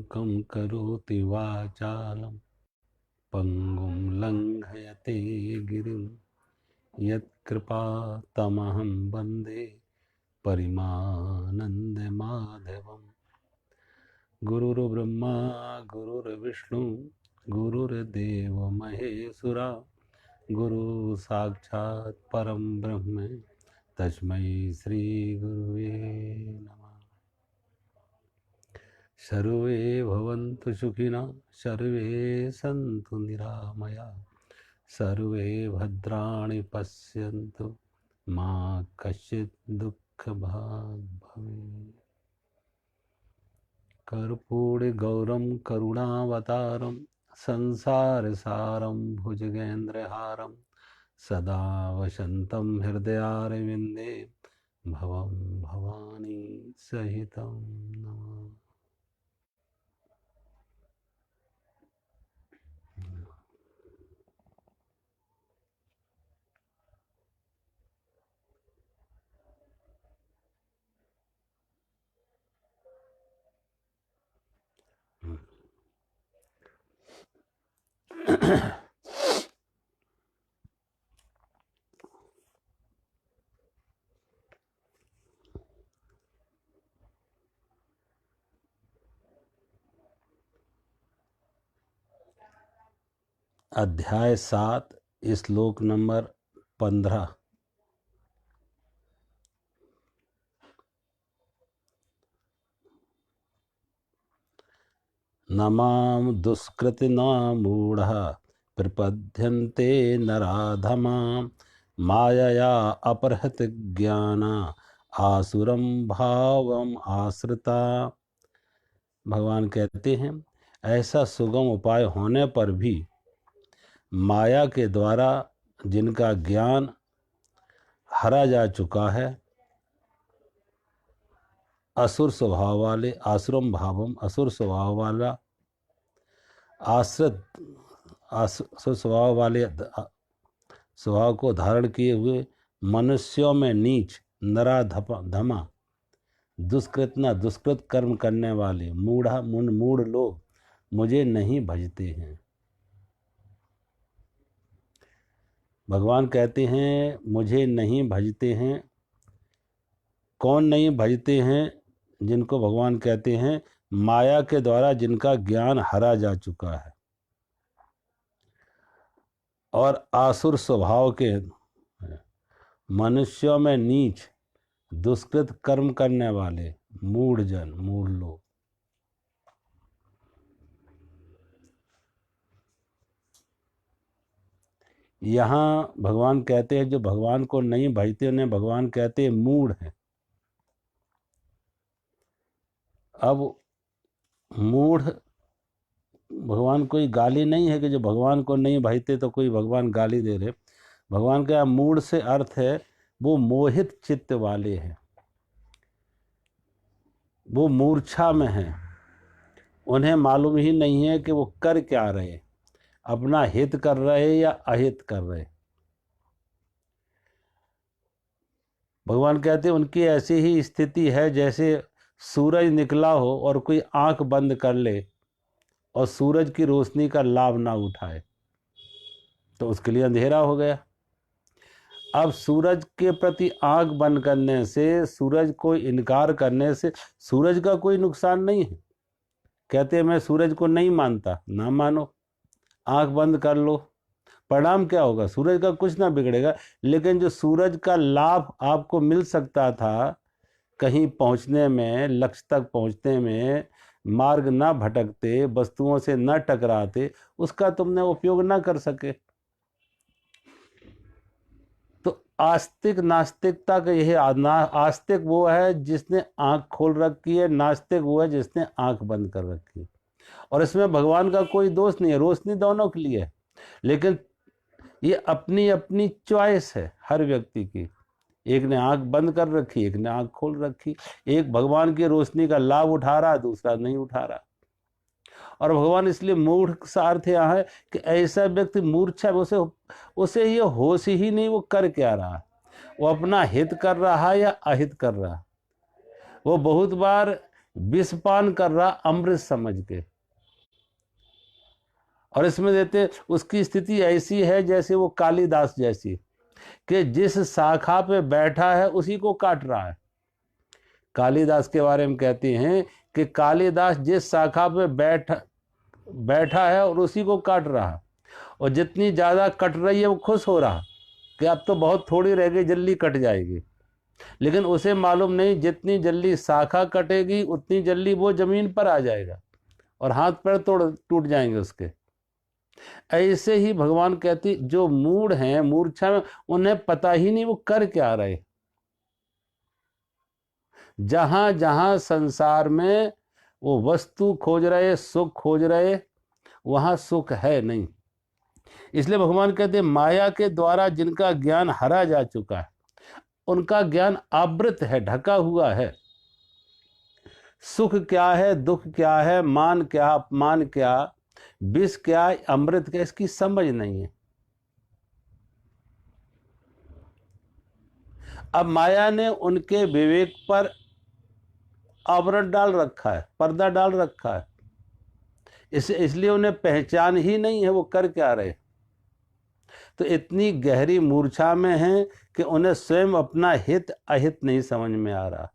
मूकं करोति वाचालं पंगुं लंघयते गिरिं यत्कृपातमहं वन्दे परिमानन्दमाधवम्। गुरुर्ब्रह्मा गुरुर्विष्णु गुरुर्देव महेश्वरा गुरु साक्षात् परम ब्रह्म तस्मै श्री गुरुवे नमः। सर्वे भवन्तु सुखिनः सर्वे सन्तु निरामया सर्वे भद्राणि पश्यन्तु मा कश्चित् दुःखभाग् भवेत्। कर्पूरगौरं करुणावतारं संसारसारं भुजगेन्द्रहारं सदा वसन्तं हृदयारविन्दे भवं भवानी सहितं नमामि। अध्याय 7 श्लोक नंबर 15। नमाम दुष्कृतिनामूढ़ः प्रपद्यन्ते नराधमां मायया अपहृत ज्ञाना आसुरं भावम आश्रिता। भगवान कहते हैं, ऐसा सुगम उपाय होने पर भी माया के द्वारा जिनका ज्ञान हरा जा चुका है, असुर स्वभाव वाले, आसुरम भावम असुर स्वभाव वाला, आश्रित असुर स्वभाव वाले स्वभाव को धारण किए हुए मनुष्यों में नीच नराधमा दुष्कृत कर्म करने वाले मूढ़ लोग मुझे नहीं भजते हैं। भगवान कहते हैं मुझे नहीं भजते हैं। कौन नहीं भजते हैं? जिनको भगवान कहते हैं माया के द्वारा जिनका ज्ञान हरा जा चुका है और आसुर स्वभाव के मनुष्यों में नीच दुष्कृत कर्म करने वाले मूढ़ लोग। यहाँ भगवान कहते हैं जो भगवान को नहीं भजते उन्हें भगवान कहते हैं मूढ़ हैं। अब मूढ़ भगवान कोई गाली नहीं है कि जो भगवान को नहीं भजते तो कोई भगवान गाली दे रहे। भगवान का मूढ़ से अर्थ है वो मोहित चित्त वाले हैं, वो मूर्छा में हैं, उन्हें मालूम ही नहीं है कि वो कर क्या रहे, अपना हित कर रहे या अहित कर रहे। भगवान कहते हैं उनकी ऐसी ही स्थिति है जैसे सूरज निकला हो और कोई आंख बंद कर ले और सूरज की रोशनी का लाभ ना उठाए तो उसके लिए अंधेरा हो गया। अब सूरज के प्रति आंख बंद करने से, सूरज को इनकार करने से सूरज का कोई नुकसान नहीं है। कहते हैं मैं सूरज को नहीं मानता, ना मानो, आंख बंद कर लो, परिणाम क्या होगा? सूरज का कुछ ना बिगड़ेगा, लेकिन जो सूरज का लाभ आपको मिल सकता था कहीं पहुंचने में, लक्ष्य तक पहुंचने में, मार्ग ना भटकते, वस्तुओं से न टकराते, उसका तुमने उपयोग ना कर सके। तो आस्तिक नास्तिकता का यही आस्तिक वो है जिसने आंख खोल रखी है, नास्तिक वो है जिसने आंख बंद कर रखी है। और इसमें भगवान का कोई दोष नहीं है, रोशनी दोनों के लिए है, लेकिन ये अपनी अपनी चॉइस है हर व्यक्ति की। एक ने आंख बंद कर रखी, एक ने आंख खोल रखी। एक भगवान की रोशनी का लाभ उठा रहा, दूसरा नहीं उठा रहा। और भगवान इसलिए मूर्ख सा अर्थ यहाँ है कि ऐसा व्यक्ति मूर्छा, उसे ये होश ही नहीं वो कर क्या रहा, वो अपना हित कर रहा है या अहित कर रहा। वो बहुत बार विषपान कर रहा अमृत समझ के। और इसमें देते उसकी स्थिति ऐसी है जैसे वो कालिदास जैसी, कि जिस शाखा पे बैठा है उसी को काट रहा है। कालिदास के बारे में कहते हैं कि कालिदास जिस शाखा पे बैठा है और उसी को काट रहा है, और जितनी ज़्यादा कट रही है वो खुश हो रहा कि अब तो बहुत थोड़ी रह गई, जल्दी कट जाएगी। लेकिन उसे मालूम नहीं जितनी जल्दी शाखा कटेगी उतनी जल्दी वो जमीन पर आ जाएगा और हाथ पैर टूट जाएंगे उसके। ऐसे ही भगवान कहते जो मूढ़ हैं, मूर्छा में, उन्हें पता ही नहीं वो कर क्या रहे। जहां जहां संसार में वो वस्तु खोज रहे, सुख खोज रहे, वहां सुख है नहीं। इसलिए भगवान कहते माया के द्वारा जिनका ज्ञान हरा जा चुका है उनका ज्ञान आवृत है, ढका हुआ है। सुख क्या है, दुख क्या है, मान क्या, अपमान क्या, विष क्या, अमृत क्या, इसकी समझ नहीं है। अब माया ने उनके विवेक पर आवरण डाल रखा है, पर्दा डाल रखा है, इसलिए उन्हें पहचान ही नहीं है वो कर क्या रहे। तो इतनी गहरी मूर्छा में हैं कि उन्हें स्वयं अपना हित अहित नहीं समझ में आ रहा,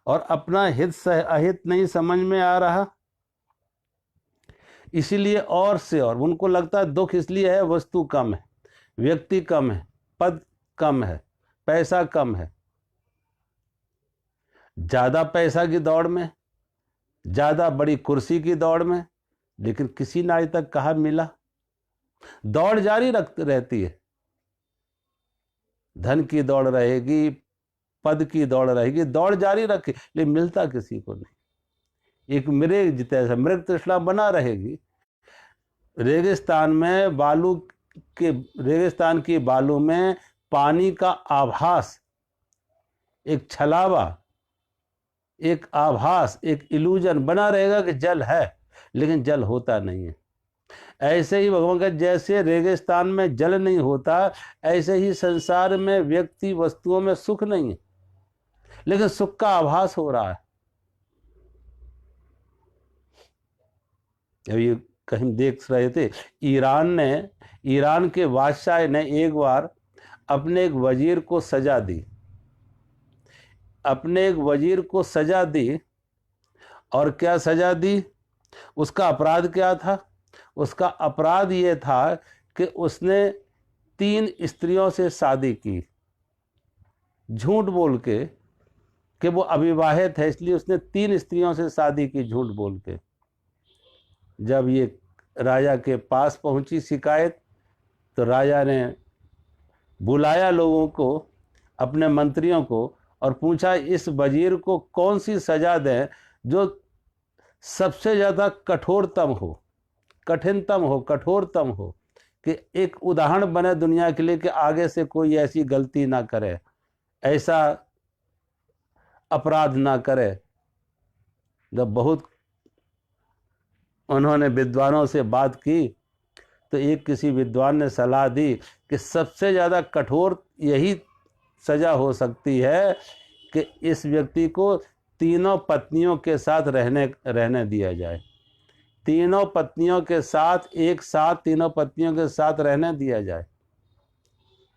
और अपना हित अहित नहीं समझ में आ रहा, इसीलिए और से और उनको लगता है दुख इसलिए है वस्तु कम है, व्यक्ति कम है, पद कम है, पैसा कम है। ज्यादा पैसा की दौड़ में, ज्यादा बड़ी कुर्सी की दौड़ में, लेकिन किसी ने आज तक कहा मिला। दौड़ जारी रहती है, धन की दौड़ रहेगी, पद की दौड़ रहेगी, दौड़ जारी रखे, लेकिन मिलता किसी को नहीं। एक मृग जैसा मृग तृष्णा बना रहेगी। रेगिस्तान में रेगिस्तान की बालू में पानी का आभास, एक छलावा, एक आभास, एक इल्यूजन बना रहेगा कि जल है, लेकिन जल होता नहीं है। ऐसे ही भगवान का जैसे रेगिस्तान में जल नहीं होता, ऐसे ही संसार में व्यक्ति वस्तुओं में सुख नहीं है, लेकिन सुख का आभास हो रहा है। अभी कहीं देख रहे थे, ईरान के बादशाह ने एक बार अपने एक वजीर को सजा दी, और क्या सजा दी, उसका अपराध क्या था? उसका अपराध ये था कि उसने 3 स्त्रियों से शादी की, झूठ बोल के कि वो अविवाहित है, इसलिए उसने 3 स्त्रियों से शादी की झूठ बोल के। जब ये राजा के पास पहुंची शिकायत, तो राजा ने बुलाया लोगों को, अपने मंत्रियों को, और पूछा इस वजीर को कौन सी सजा दें जो सबसे ज़्यादा कठोरतम हो, कि एक उदाहरण बने दुनिया के लिए कि आगे से कोई ऐसी गलती ना करे, ऐसा अपराध ना करे। जब बहुत उन्होंने विद्वानों से बात की, तो एक किसी विद्वान ने सलाह दी कि सबसे ज़्यादा कठोर यही सजा हो सकती है कि इस व्यक्ति को 3 पत्नियों के साथ रहने दिया जाए। 3 पत्नियों के साथ, एक साथ 3 पत्नियों के साथ रहने दिया जाए।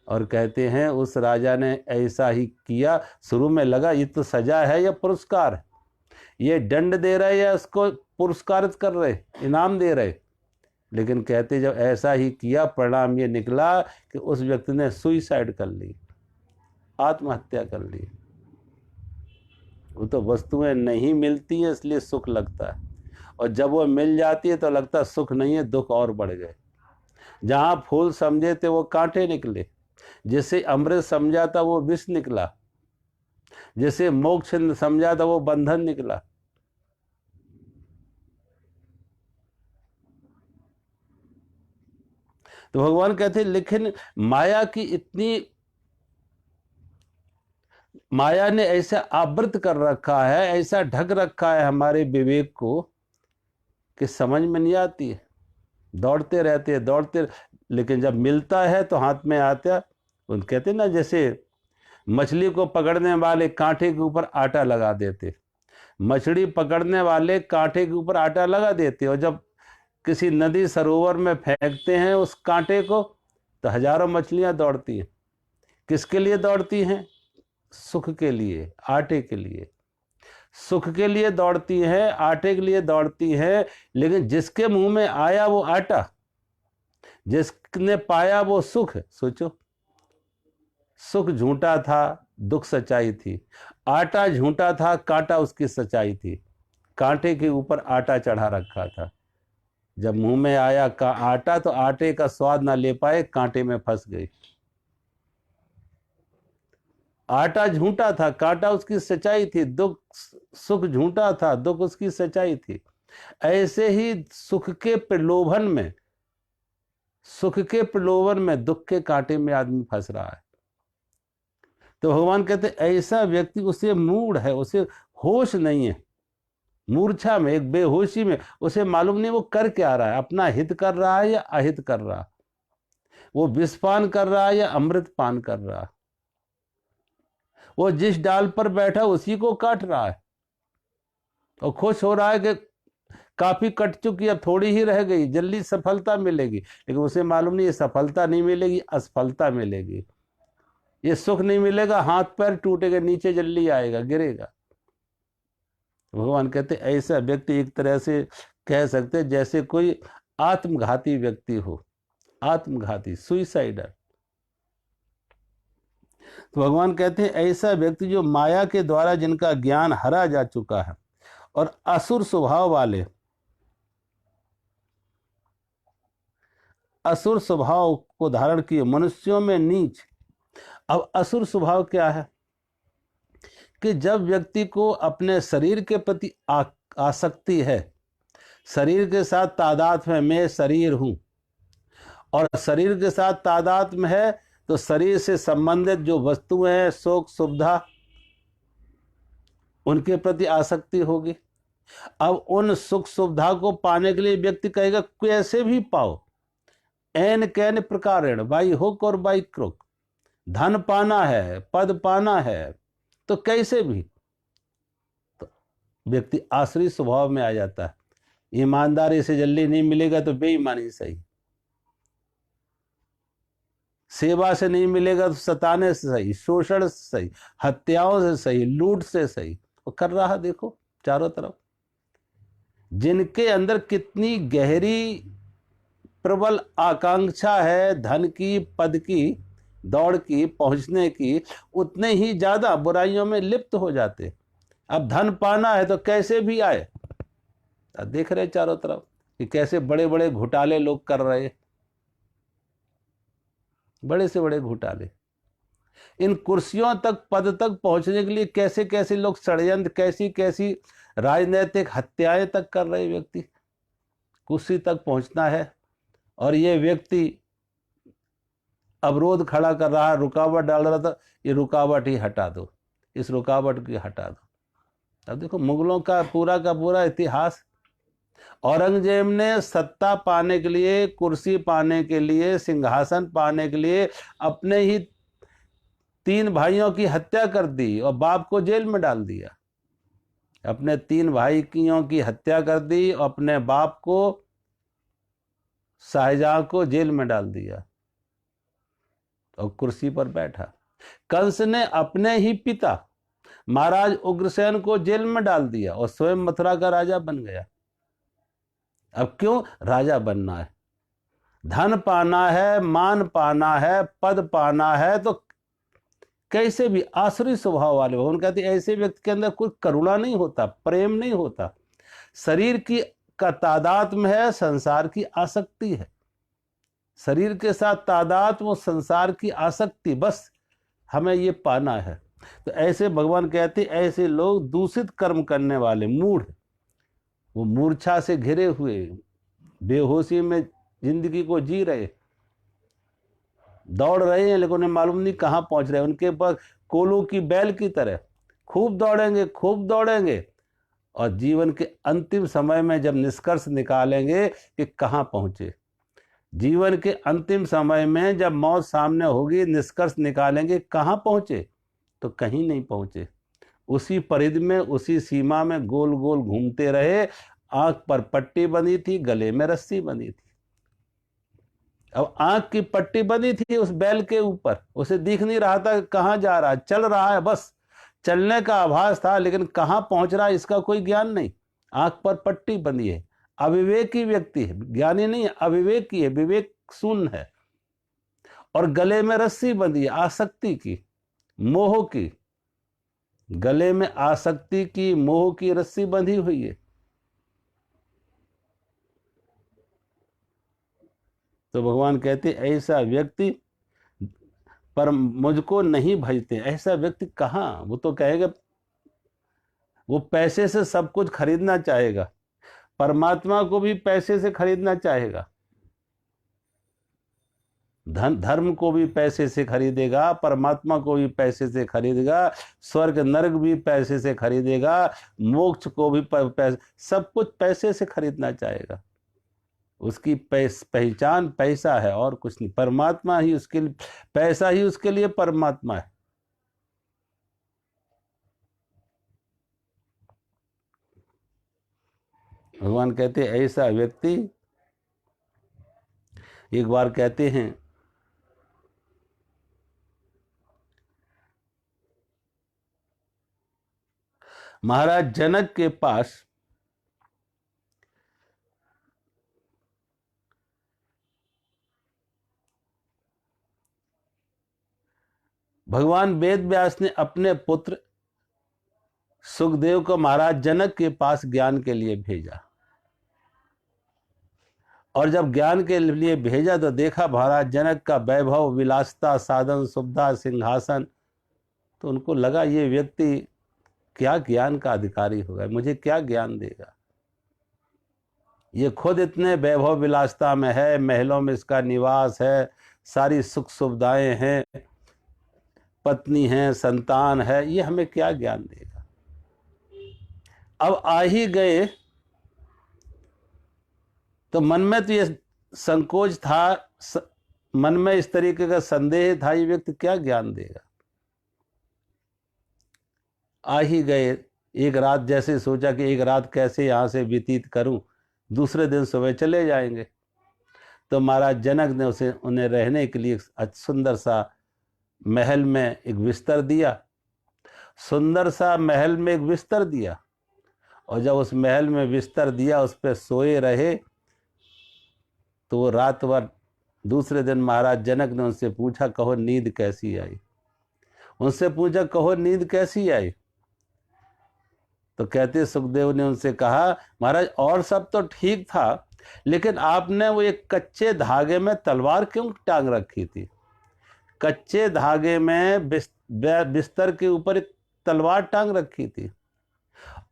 और कहते हैं उस राजा ने ऐसा ही किया। शुरू में लगा ये तो सजा है या पुरस्कार है, ये दंड दे रहे या इसको पुरस्कारित कर रहे, इनाम दे रहे। लेकिन कहते जब ऐसा ही किया, परिणाम ये निकला कि उस व्यक्ति ने सुइसाइड कर ली, आत्महत्या कर ली। वो तो वस्तुएं नहीं मिलती है इसलिए सुख लगता है, और जब वो मिल जाती है तो लगता है सुख नहीं है, दुख और बढ़ गए। जहां फूल समझे थे वो कांटे निकले, जिसे अमृत समझा था वो विष निकला, जिसे मोक्ष समझा था वो बंधन निकला। तो भगवान कहते लेकिन माया ने ऐसा आवृत कर रखा है, ऐसा ढक रखा है हमारे विवेक को कि समझ में नहीं आती है। दौड़ते रहते, लेकिन जब मिलता है तो हाथ में आता। उन कहते ना, जैसे मछली को पकड़ने वाले कांटे के ऊपर आटा लगा देते, मछली पकड़ने वाले कांटे के ऊपर आटा लगा देते हैं और जब किसी नदी सरोवर में फेंकते हैं उस कांटे को तो हजारों मछलियां दौड़ती हैं। किसके लिए दौड़ती हैं? सुख के लिए, आटे के लिए। सुख के लिए दौड़ती हैं, आटे के लिए दौड़ती हैं, लेकिन जिसके मुंह में आया वो आटा, जिसने पाया वो सुख। सोचो, सुख झूठा था, दुख सच्चाई थी। आटा झूठा था, कांटा उसकी सच्चाई थी। कांटे के ऊपर आटा चढ़ा रखा था। जब मुंह में आया का आटा तो आटे का स्वाद ना ले पाए, कांटे में फंस गई। आटा झूठा था, कांटा उसकी सच्चाई थी। दुख, सुख झूठा था, दुख उसकी सच्चाई थी। ऐसे ही सुख के प्रलोभन में, सुख के प्रलोभन में दुख के कांटे में आदमी फंस रहा है। तो भगवान कहते ऐसा व्यक्ति, उसे मूढ़ है, उसे होश नहीं है, मूर्छा में, एक बेहोशी में, उसे मालूम नहीं वो कर क्या रहा है, अपना हित कर रहा है या अहित कर रहा है, वो विषपान कर रहा है या अमृत पान कर रहा है, वो जिस डाल पर बैठा उसी को काट रहा है और खुश हो रहा है कि काफी कट चुकी, अब थोड़ी ही रह गई, जल्दी सफलता मिलेगी। लेकिन उसे मालूम नहीं ये सफलता नहीं मिलेगी, असफलता मिलेगी। ये सुख नहीं मिलेगा, हाथ पैर टूटेगा, नीचे जल्दी आएगा, गिरेगा। भगवान कहते ऐसा व्यक्ति एक तरह से कह सकते जैसे कोई आत्मघाती व्यक्ति हो, आत्मघाती, सुइसाइडर। तो भगवान कहते हैं ऐसा व्यक्ति जो माया के द्वारा जिनका ज्ञान हरा जा चुका है और असुर स्वभाव वाले, असुर स्वभाव को धारण किए, मनुष्यों में नीच। अब असुर स्वभाव क्या है कि जब व्यक्ति को अपने शरीर के प्रति आसक्ति है, शरीर के साथ तादात्म्य है, मैं शरीर हूं, और शरीर के साथ तादात्म्य है तो शरीर से संबंधित जो वस्तुएं हैं, सुख सुविधा, उनके प्रति आसक्ति होगी। अब उन सुख सुविधा को पाने के लिए व्यक्ति कहेगा कैसे भी पाओ, एन कैन प्रकारेण, बाई हुक और बाई क्रुक। धन पाना है, पद पाना है, तो कैसे भी, तो व्यक्ति आश्रित स्वभाव में आ जाता है। ईमानदारी से जल्दी नहीं मिलेगा तो बेईमानी सही, सेवा से नहीं मिलेगा तो सताने से सही, शोषण से सही, हत्याओं से सही, लूट से सही, वो कर रहा है। देखो चारों तरफ जिनके अंदर कितनी गहरी प्रबल आकांक्षा है धन की, पद की, दौड़ की, पहुंचने की, उतने ही ज्यादा बुराइयों में लिप्त हो जाते। अब धन पाना है तो कैसे भी आए। देख रहे चारों तरफ कि कैसे बड़े बड़े घोटाले लोग कर रहे, बड़े से बड़े घोटाले। इन कुर्सियों तक, पद तक पहुंचने के लिए कैसे कैसे लोग षड्यंत्र, कैसी कैसी राजनीतिक हत्याएं तक कर रहे व्यक्ति। कुर्सी तक पहुंचना है और ये व्यक्ति अवरोध खड़ा कर रहा है, रुकावट डाल रहा था, ये रुकावट ही हटा दो, इस रुकावट की हटा दो। अब देखो मुगलों का पूरा इतिहास, औरंगजेब ने सत्ता पाने के लिए, कुर्सी पाने के लिए, सिंहासन पाने के लिए अपने ही 3 भाइयों की हत्या कर दी और बाप को जेल में डाल दिया। अपने 3 भाइयों की हत्या कर दी और अपने बाप को, शाहजहां को, जेल में डाल दिया और कुर्सी पर बैठा। कंस ने अपने ही पिता महाराज उग्रसेन को जेल में डाल दिया और स्वयं मथुरा का राजा बन गया। अब क्यों? राजा बनना है, धन पाना है, मान पाना है, पद पाना है, तो कैसे भी आसुरी स्वभाव वाले। भगवान कहते ऐसे व्यक्ति के अंदर कोई करुणा नहीं होता, प्रेम नहीं होता, शरीर की का तादात्म्य है, संसार की आसक्ति है, शरीर के साथ तादात्म्य, वो संसार की आसक्ति, बस हमें ये पाना है। तो ऐसे भगवान कहते ऐसे लोग दूषित कर्म करने वाले, मूढ़, वो मूर्छा से घिरे हुए, बेहोशी में जिंदगी को जी रहे, दौड़ रहे हैं लेकिन उन्हें मालूम नहीं कहाँ पहुंच रहे। उनके पास कोलों की बैल की तरह खूब दौड़ेंगे, खूब दौड़ेंगे, और जीवन के अंतिम समय में जब निष्कर्ष निकालेंगे कि कहाँ पहुंचे, जीवन के अंतिम समय में जब मौत सामने होगी, निष्कर्ष निकालेंगे कहाँ पहुंचे, तो कहीं नहीं पहुंचे। उसी परिधि में, उसी सीमा में गोल गोल घूमते रहे। आंख पर पट्टी बंधी थी, गले में रस्सी बंधी थी। अब आंख की पट्टी बंधी थी उस बैल के ऊपर, उसे दिख नहीं रहा था कहां जा रहा है, चल रहा है, बस चलने का आभास था, लेकिन कहां पहुंच रहा है इसका कोई ज्ञान नहीं। आंख पर पट्टी बंधी है, अविवेकी व्यक्ति है, ज्ञानी नहीं है, अविवेकी है, विवेक शून्य है। और गले में रस्सी बंधी है, आसक्ति की, मोह की, गले में आसक्ति की, मोह की रस्सी बंधी हुई है। तो भगवान कहते ऐसा व्यक्ति पर मुझको नहीं भजते। ऐसा व्यक्ति कहाँ, वो तो कहेगा, वो पैसे से सब कुछ खरीदना चाहेगा, परमात्मा को भी पैसे से खरीदना चाहेगा, धर्म को भी पैसे से खरीदेगा, परमात्मा को भी पैसे से खरीदेगा, स्वर्ग नरक भी पैसे से खरीदेगा, मोक्ष को भी पैसे, सब कुछ पैसे से खरीदना चाहेगा। उसकी पहचान पैसा है और कुछ नहीं। परमात्मा ही उसके लिए, पैसा ही उसके लिए परमात्मा है। भगवान कहते ऐसा व्यक्ति, एक बार कहते हैं महाराज जनक के पास भगवान वेद व्यास ने अपने पुत्र सुखदेव को महाराज जनक के पास ज्ञान के लिए भेजा। और जब ज्ञान के लिए भेजा तो देखा महाराज जनक का वैभव, विलासता, साधन, सुविधा, सिंहासन, तो उनको लगा ये व्यक्ति क्या ज्ञान का अधिकारी होगा, मुझे क्या ज्ञान देगा। ये खुद इतने वैभव विलासता में है, महलों में इसका निवास है, सारी सुख सुविधाएं हैं, पत्नी है, संतान है, ये हमें क्या ज्ञान देगा। अब आ ही गए तो मन में तो ये संकोच था, मन में इस तरीके का संदेह था, ये व्यक्ति क्या ज्ञान देगा। आ ही गए, एक रात जैसे सोचा कि एक रात कैसे यहाँ से व्यतीत करूं, दूसरे दिन सुबह चले जाएंगे। तो महाराज जनक ने उन्हें रहने के लिए सुंदर सा महल में एक बिस्तर दिया, सुंदर सा महल में एक बिस्तर दिया। और जब उस महल में बिस्तर दिया, उस पर सोए रहे, तो वो रात भर, दूसरे दिन महाराज जनक ने उनसे पूछा कहो नींद कैसी आई, उनसे पूछा कहो नींद कैसी आई। तो कहते सुखदेव ने उनसे कहा महाराज और सब तो ठीक था, लेकिन आपने वो एक कच्चे धागे में तलवार क्यों टांग रखी थी। कच्चे धागे में बिस्तर के ऊपर एक तलवार टांग रखी थी,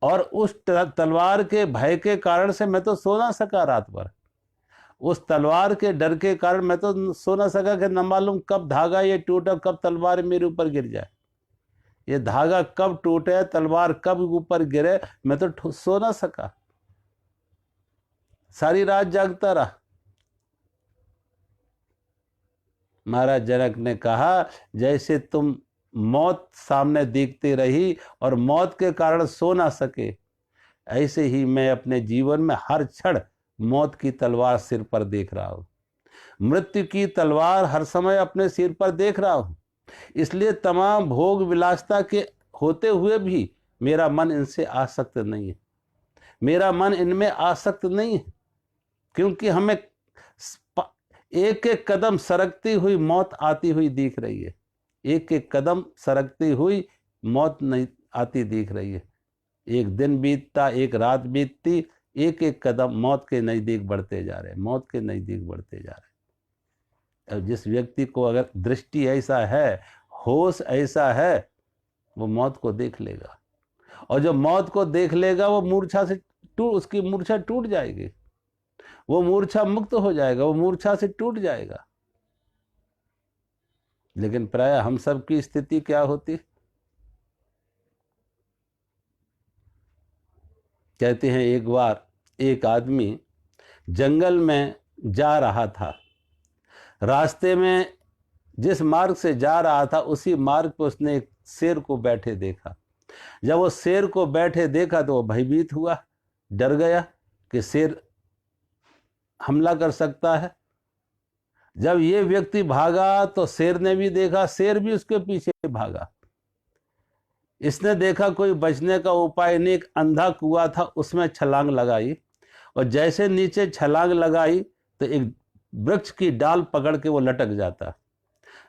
और उस तलवार के भय के कारण से मैं तो सो ना सका रात भर। उस तलवार के डर के कारण मैं तो सो ना सका कि न मालूम कब धागा ये टूटा, कब तलवार मेरे ऊपर गिर जाए। ये धागा कब टूटे, तलवार कब ऊपर गिरे, मैं तो सो ना सका, सारी रात जागता रहा। महाराज जनक ने कहा जैसे तुम मौत सामने देखती रही और मौत के कारण सो ना सके, ऐसे ही मैं अपने जीवन में हर क्षण मौत की तलवार सिर पर देख रहा हूं, मृत्यु की तलवार हर समय अपने सिर पर देख रहा हूं। इसलिए तमाम भोग विलासता के होते हुए भी मेरा मन इनसे आसक्त नहीं है, मेरा मन इनमें आसक्त नहीं है, क्योंकि हमें एक एक कदम सरकती हुई मौत आती हुई दिख रही है, एक एक कदम सरकती हुई मौत नहीं आती दिख रही है। एक दिन बीतता, एक रात बीतती, एक एक कदम मौत के नजदीक बढ़ते जा रहे, मौत के नजदीक बढ़ते जा रहे। अब जिस व्यक्ति को अगर दृष्टि ऐसा है, होश ऐसा है, वो मौत को देख लेगा, और जब मौत को देख लेगा वो मूर्छा से उसकी मूर्छा टूट जाएगी, वो मूर्छा मुक्त हो जाएगा, वो मूर्छा से टूट जाएगा। लेकिन प्राय हम सब की स्थिति क्या होती, कहते हैं एक बार एक आदमी जंगल में जा रहा था, रास्ते में जिस मार्ग से जा रहा था उसी मार्ग पर उसने एक शेर को बैठे देखा। जब वो शेर को बैठे देखा तो वो भयभीत हुआ, डर गया कि शेर हमला कर सकता है। जब ये व्यक्ति भागा तो शेर ने भी देखा, शेर भी उसके पीछे भागा। इसने देखा कोई बचने का उपाय नहीं, एक अंधा कुआं था, उसमें छलांग लगाई, और जैसे नीचे छलांग लगाई तो एक वृक्ष की डाल पकड़ के वो लटक जाता।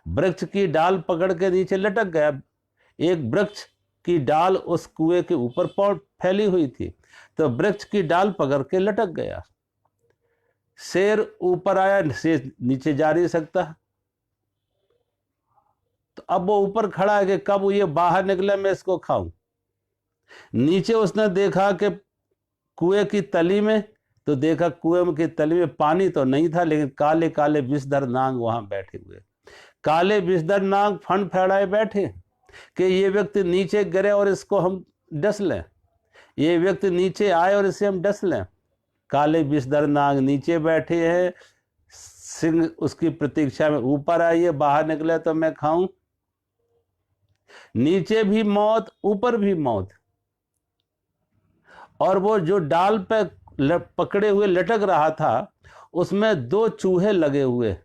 वृक्ष की डाल पकड़ के नीचे लटक गया। एक वृक्ष की डाल उस कुएं के ऊपर फैली हुई थी, तो वृक्ष की डाल पकड़ के लटक गया। शेर ऊपर आया, शेर नीचे जा नहीं सकता, तो अब वो ऊपर खड़ा है कि कब ये बाहर निकले मैं इसको खाऊं। नीचे उसने देखा कि कुएं की तली में, तो देखा कुएं की तली में पानी तो नहीं था, लेकिन काले काले विषधर नाग वहां बैठे हुए। काले विषधर नाग फंड फैलाए बैठे कि ये व्यक्ति नीचे गिरे और इसको हम डस लें, ये व्यक्ति नीचे आए और इसे हम डस लें। काले विषधर नाग नीचे बैठे हैं, सिंह उसकी प्रतीक्षा में ऊपर आइए, बाहर निकले तो मैं खाऊं। नीचे भी मौत, ऊपर भी मौत। और वो जो डाल पे पकड़े हुए लटक रहा था, उसमें दो चूहे लगे हुए,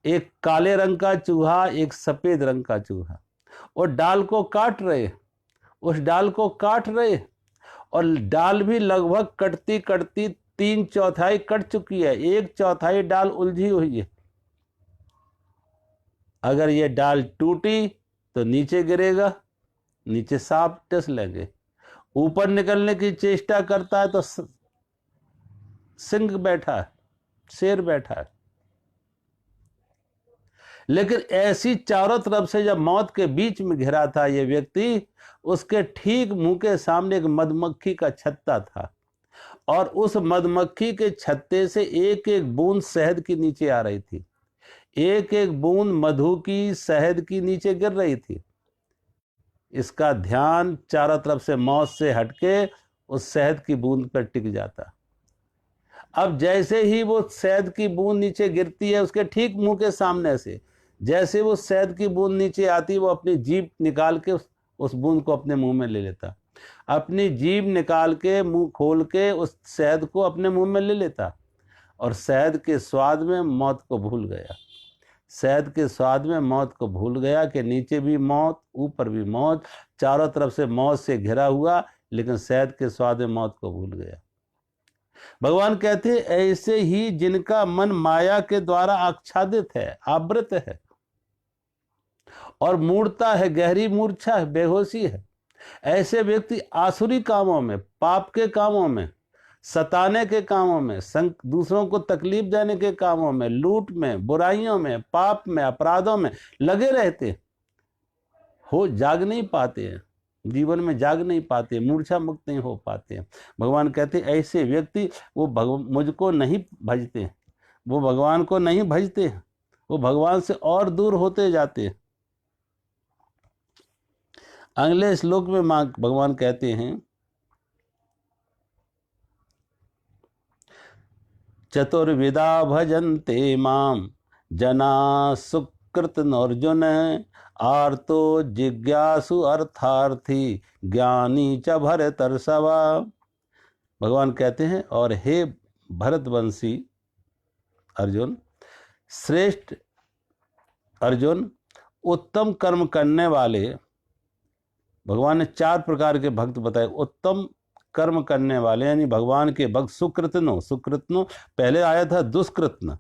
एक काले रंग का चूहा, एक सफेद रंग का चूहा, और डाल को काट रहे, उस डाल को काट रहे, और डाल भी लगभग कटती कटती 3/4 कट चुकी है, 1/4 डाल उलझी हुई है। अगर ये डाल टूटी तो नीचे गिरेगा, नीचे सांप डस लेंगे। ऊपर निकलने की चेष्टा करता है तो सिंह बैठा है, शेर बैठा है। लेकिन ऐसी चारों तरफ से जब मौत के बीच में घिरा था ये व्यक्ति, उसके ठीक मुंह के सामने एक मधुमक्खी का छत्ता था, और उस मधुमक्खी के छत्ते से एक एक बूंद शहद की नीचे आ रही थी, एक एक बूंद मधु की, शहद की नीचे गिर रही थी। इसका ध्यान चारों तरफ से मौत से हटके उस शहद की बूंद पर टिक जाता। अब जैसे ही वो शहद की बूंद नीचे गिरती है, उसके ठीक मुंह के सामने से जैसे वो शहद की बूंद नीचे आती, वो अपनी जीभ निकाल के उस बूंद को अपने मुंह में ले लेता, अपनी जीभ निकाल के मुंह खोल के उस शहद को अपने मुंह में ले लेता, और शहद के स्वाद में मौत को भूल गया। शहद के स्वाद में मौत को भूल गया कि नीचे भी मौत, ऊपर भी मौत, चारों तरफ से मौत से घिरा हुआ, लेकिन शहद के स्वाद में मौत को भूल गया। भगवान कहते हैं ऐसे ही जिनका मन माया के द्वारा आच्छादित है, आवृत है, और मूर्ता है, गहरी मूर्छा है, बेहोशी है, ऐसे व्यक्ति आसुरी कामों में, पाप के कामों में, सताने के कामों में, दूसरों को तकलीफ देने के कामों में, लूट में, बुराइयों में, पाप में, अपराधों में लगे रहते हो, जाग नहीं पाते हैं, जीवन में जाग नहीं पाते, मूर्छा मुक्त नहीं हो पाते हैं। भगवान कहते हैं ऐसे व्यक्ति वो मुझको नहीं भजते, वो भगवान को नहीं भजते, वो भगवान से और दूर होते जाते हैं। अगले श्लोक में भगवान कहते हैं चतुर्विधा भजन्ते माम जना सुकृत अर्जुन आर्तो जिज्ञासु अर्थार्थी ज्ञानी च भरतर्षभा। भगवान कहते हैं और हे भरतवंशी अर्जुन, श्रेष्ठ अर्जुन, उत्तम कर्म करने वाले, भगवान ने 4 प्रकार के भक्त बताए। उत्तम कर्म करने वाले यानी भगवान के भक्त, सुकृतनो, सुकृतनो पहले आया था दुष्कृत्न,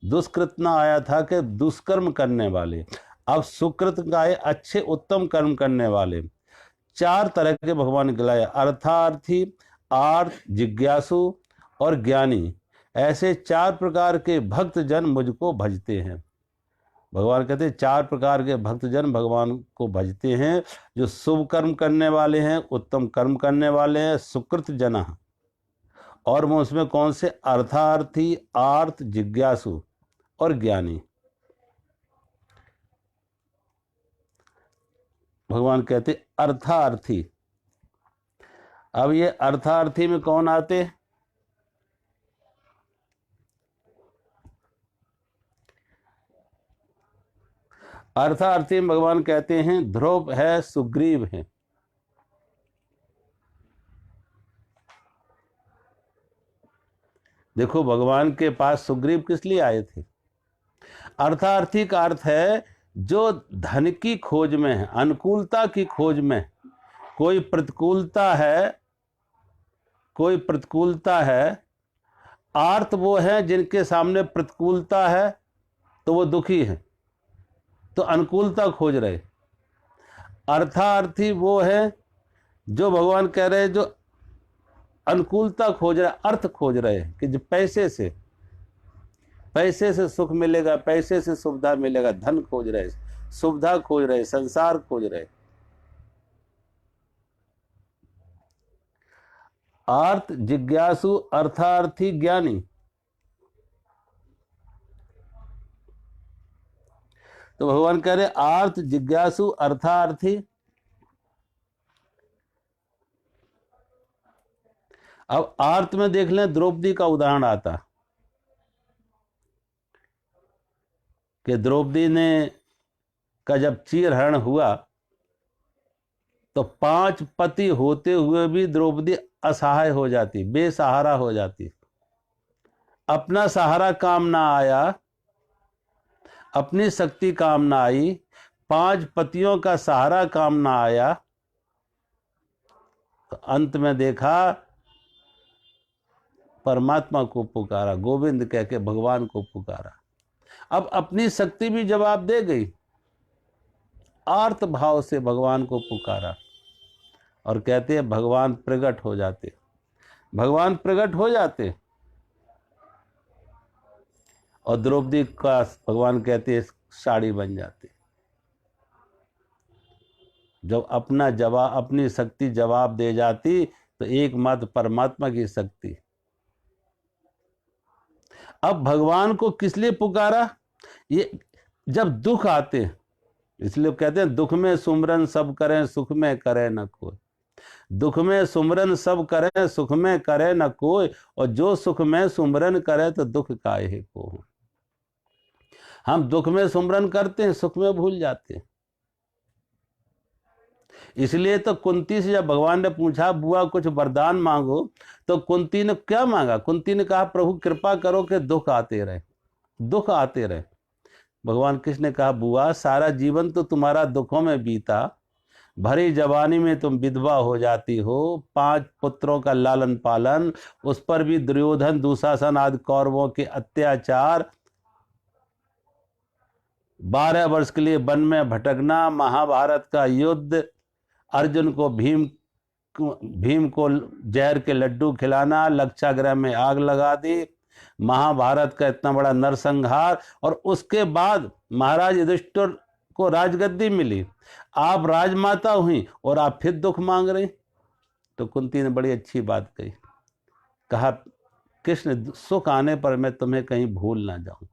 दुष्कृत्न आया था कि दुष्कर्म करने वाले, अब सुकृत का है अच्छे उत्तम कर्म करने वाले। 4 तरह के भगवान गिलाए, अर्थार्थी, आर्थ, जिज्ञासु और ज्ञानी। ऐसे 4 प्रकार के भक्त जन मुझको भजते हैं। भगवान कहते हैं 4 प्रकार के भक्तजन भगवान को भजते हैं, जो शुभ कर्म करने वाले हैं, उत्तम कर्म करने वाले हैं, सुकृत जना। और वो उसमें कौन से? अर्थार्थी, आर्थ, जिज्ञासु और ज्ञानी। भगवान कहते अर्थार्थी। अब ये अर्थार्थी में कौन आते? अर्थार्थी में भगवान कहते हैं ध्रुव है, सुग्रीव है। देखो भगवान के पास सुग्रीव किस लिए आए थे? अर्थार्थी का अर्थ है जो धन की खोज में है, अनुकूलता की खोज में। कोई प्रतिकूलता है। आर्त वो है जिनके सामने प्रतिकूलता है तो वो दुखी है, तो अनुकूलता खोज रहे। अर्थार्थी वो है जो भगवान कह रहे हैं जो अनुकूलता खोज रहे, अर्थ खोज रहे हैं कि जो पैसे से सुख मिलेगा, पैसे से सुविधा मिलेगा, धन खोज रहे, सुविधा खोज रहे, संसार खोज रहे। आर्त जिज्ञासु अर्थार्थी ज्ञानी। तो भगवान कह रहे आर्त जिज्ञासु अर्थार्थी। अब आर्त में देख लें, द्रौपदी का उदाहरण आता कि द्रौपदी ने का जब चीरहरण हुआ तो 5 पति होते हुए भी द्रौपदी असहाय हो जाती, बेसहारा हो जाती। अपना सहारा काम ना आया, अपनी शक्ति काम ना आई, 5 पतियों का सहारा काम ना आया, तो अंत में देखा परमात्मा को पुकारा, गोविंद कह के भगवान को पुकारा। अब अपनी शक्ति भी जवाब दे गई, आर्त भाव से भगवान को पुकारा और कहते हैं भगवान प्रकट हो जाते, भगवान प्रकट हो जाते। और द्रौपदी का भगवान कहते हैं साड़ी बन जाती। जब अपना जवाब, अपनी शक्ति जवाब दे जाती तो एकमात्र परमात्मा की शक्ति। अब भगवान को किस लिए पुकारा? ये जब दुख आते, इसलिए कहते हैं दुख में सुमरन सब करें, सुख में करे न कोई। दुख में सुमरन सब करें, सुख में करे न कोई, और जो सुख में सुमरन करे तो दुख काहे को। हम दुख में सुमरन करते हैं, सुख में भूल जाते हैं। इसलिए तो कुंती से जब भगवान ने पूछा बुआ कुछ वरदान मांगो, तो कुंती ने क्या मांगा? कुंती ने कहा प्रभु कृपा करो कि दुख आते रहे, दुख आते रहे। भगवान कृष्ण ने कहा बुआ सारा जीवन तो तुम्हारा दुखों में बीता, भरी जवानी में तुम विधवा हो जाती हो, 5 पुत्रों का लालन पालन, उस पर भी दुर्योधन दुशासन आदि कौरवों के अत्याचार, 12 वर्ष के लिए वन में भटकना, महाभारत का युद्ध, अर्जुन को भीम को जहर के लड्डू खिलाना, लक्षागृह में आग लगा दी, महाभारत का इतना बड़ा नरसंहार, और उसके बाद महाराज युधिष्ठिर को राजगद्दी मिली, आप राजमाता हुई और आप फिर दुख मांग रही। तो कुंती ने बड़ी अच्छी बात कही, कहा कृष्ण सुख आने पर मैं तुम्हें कहीं भूल ना जाऊं,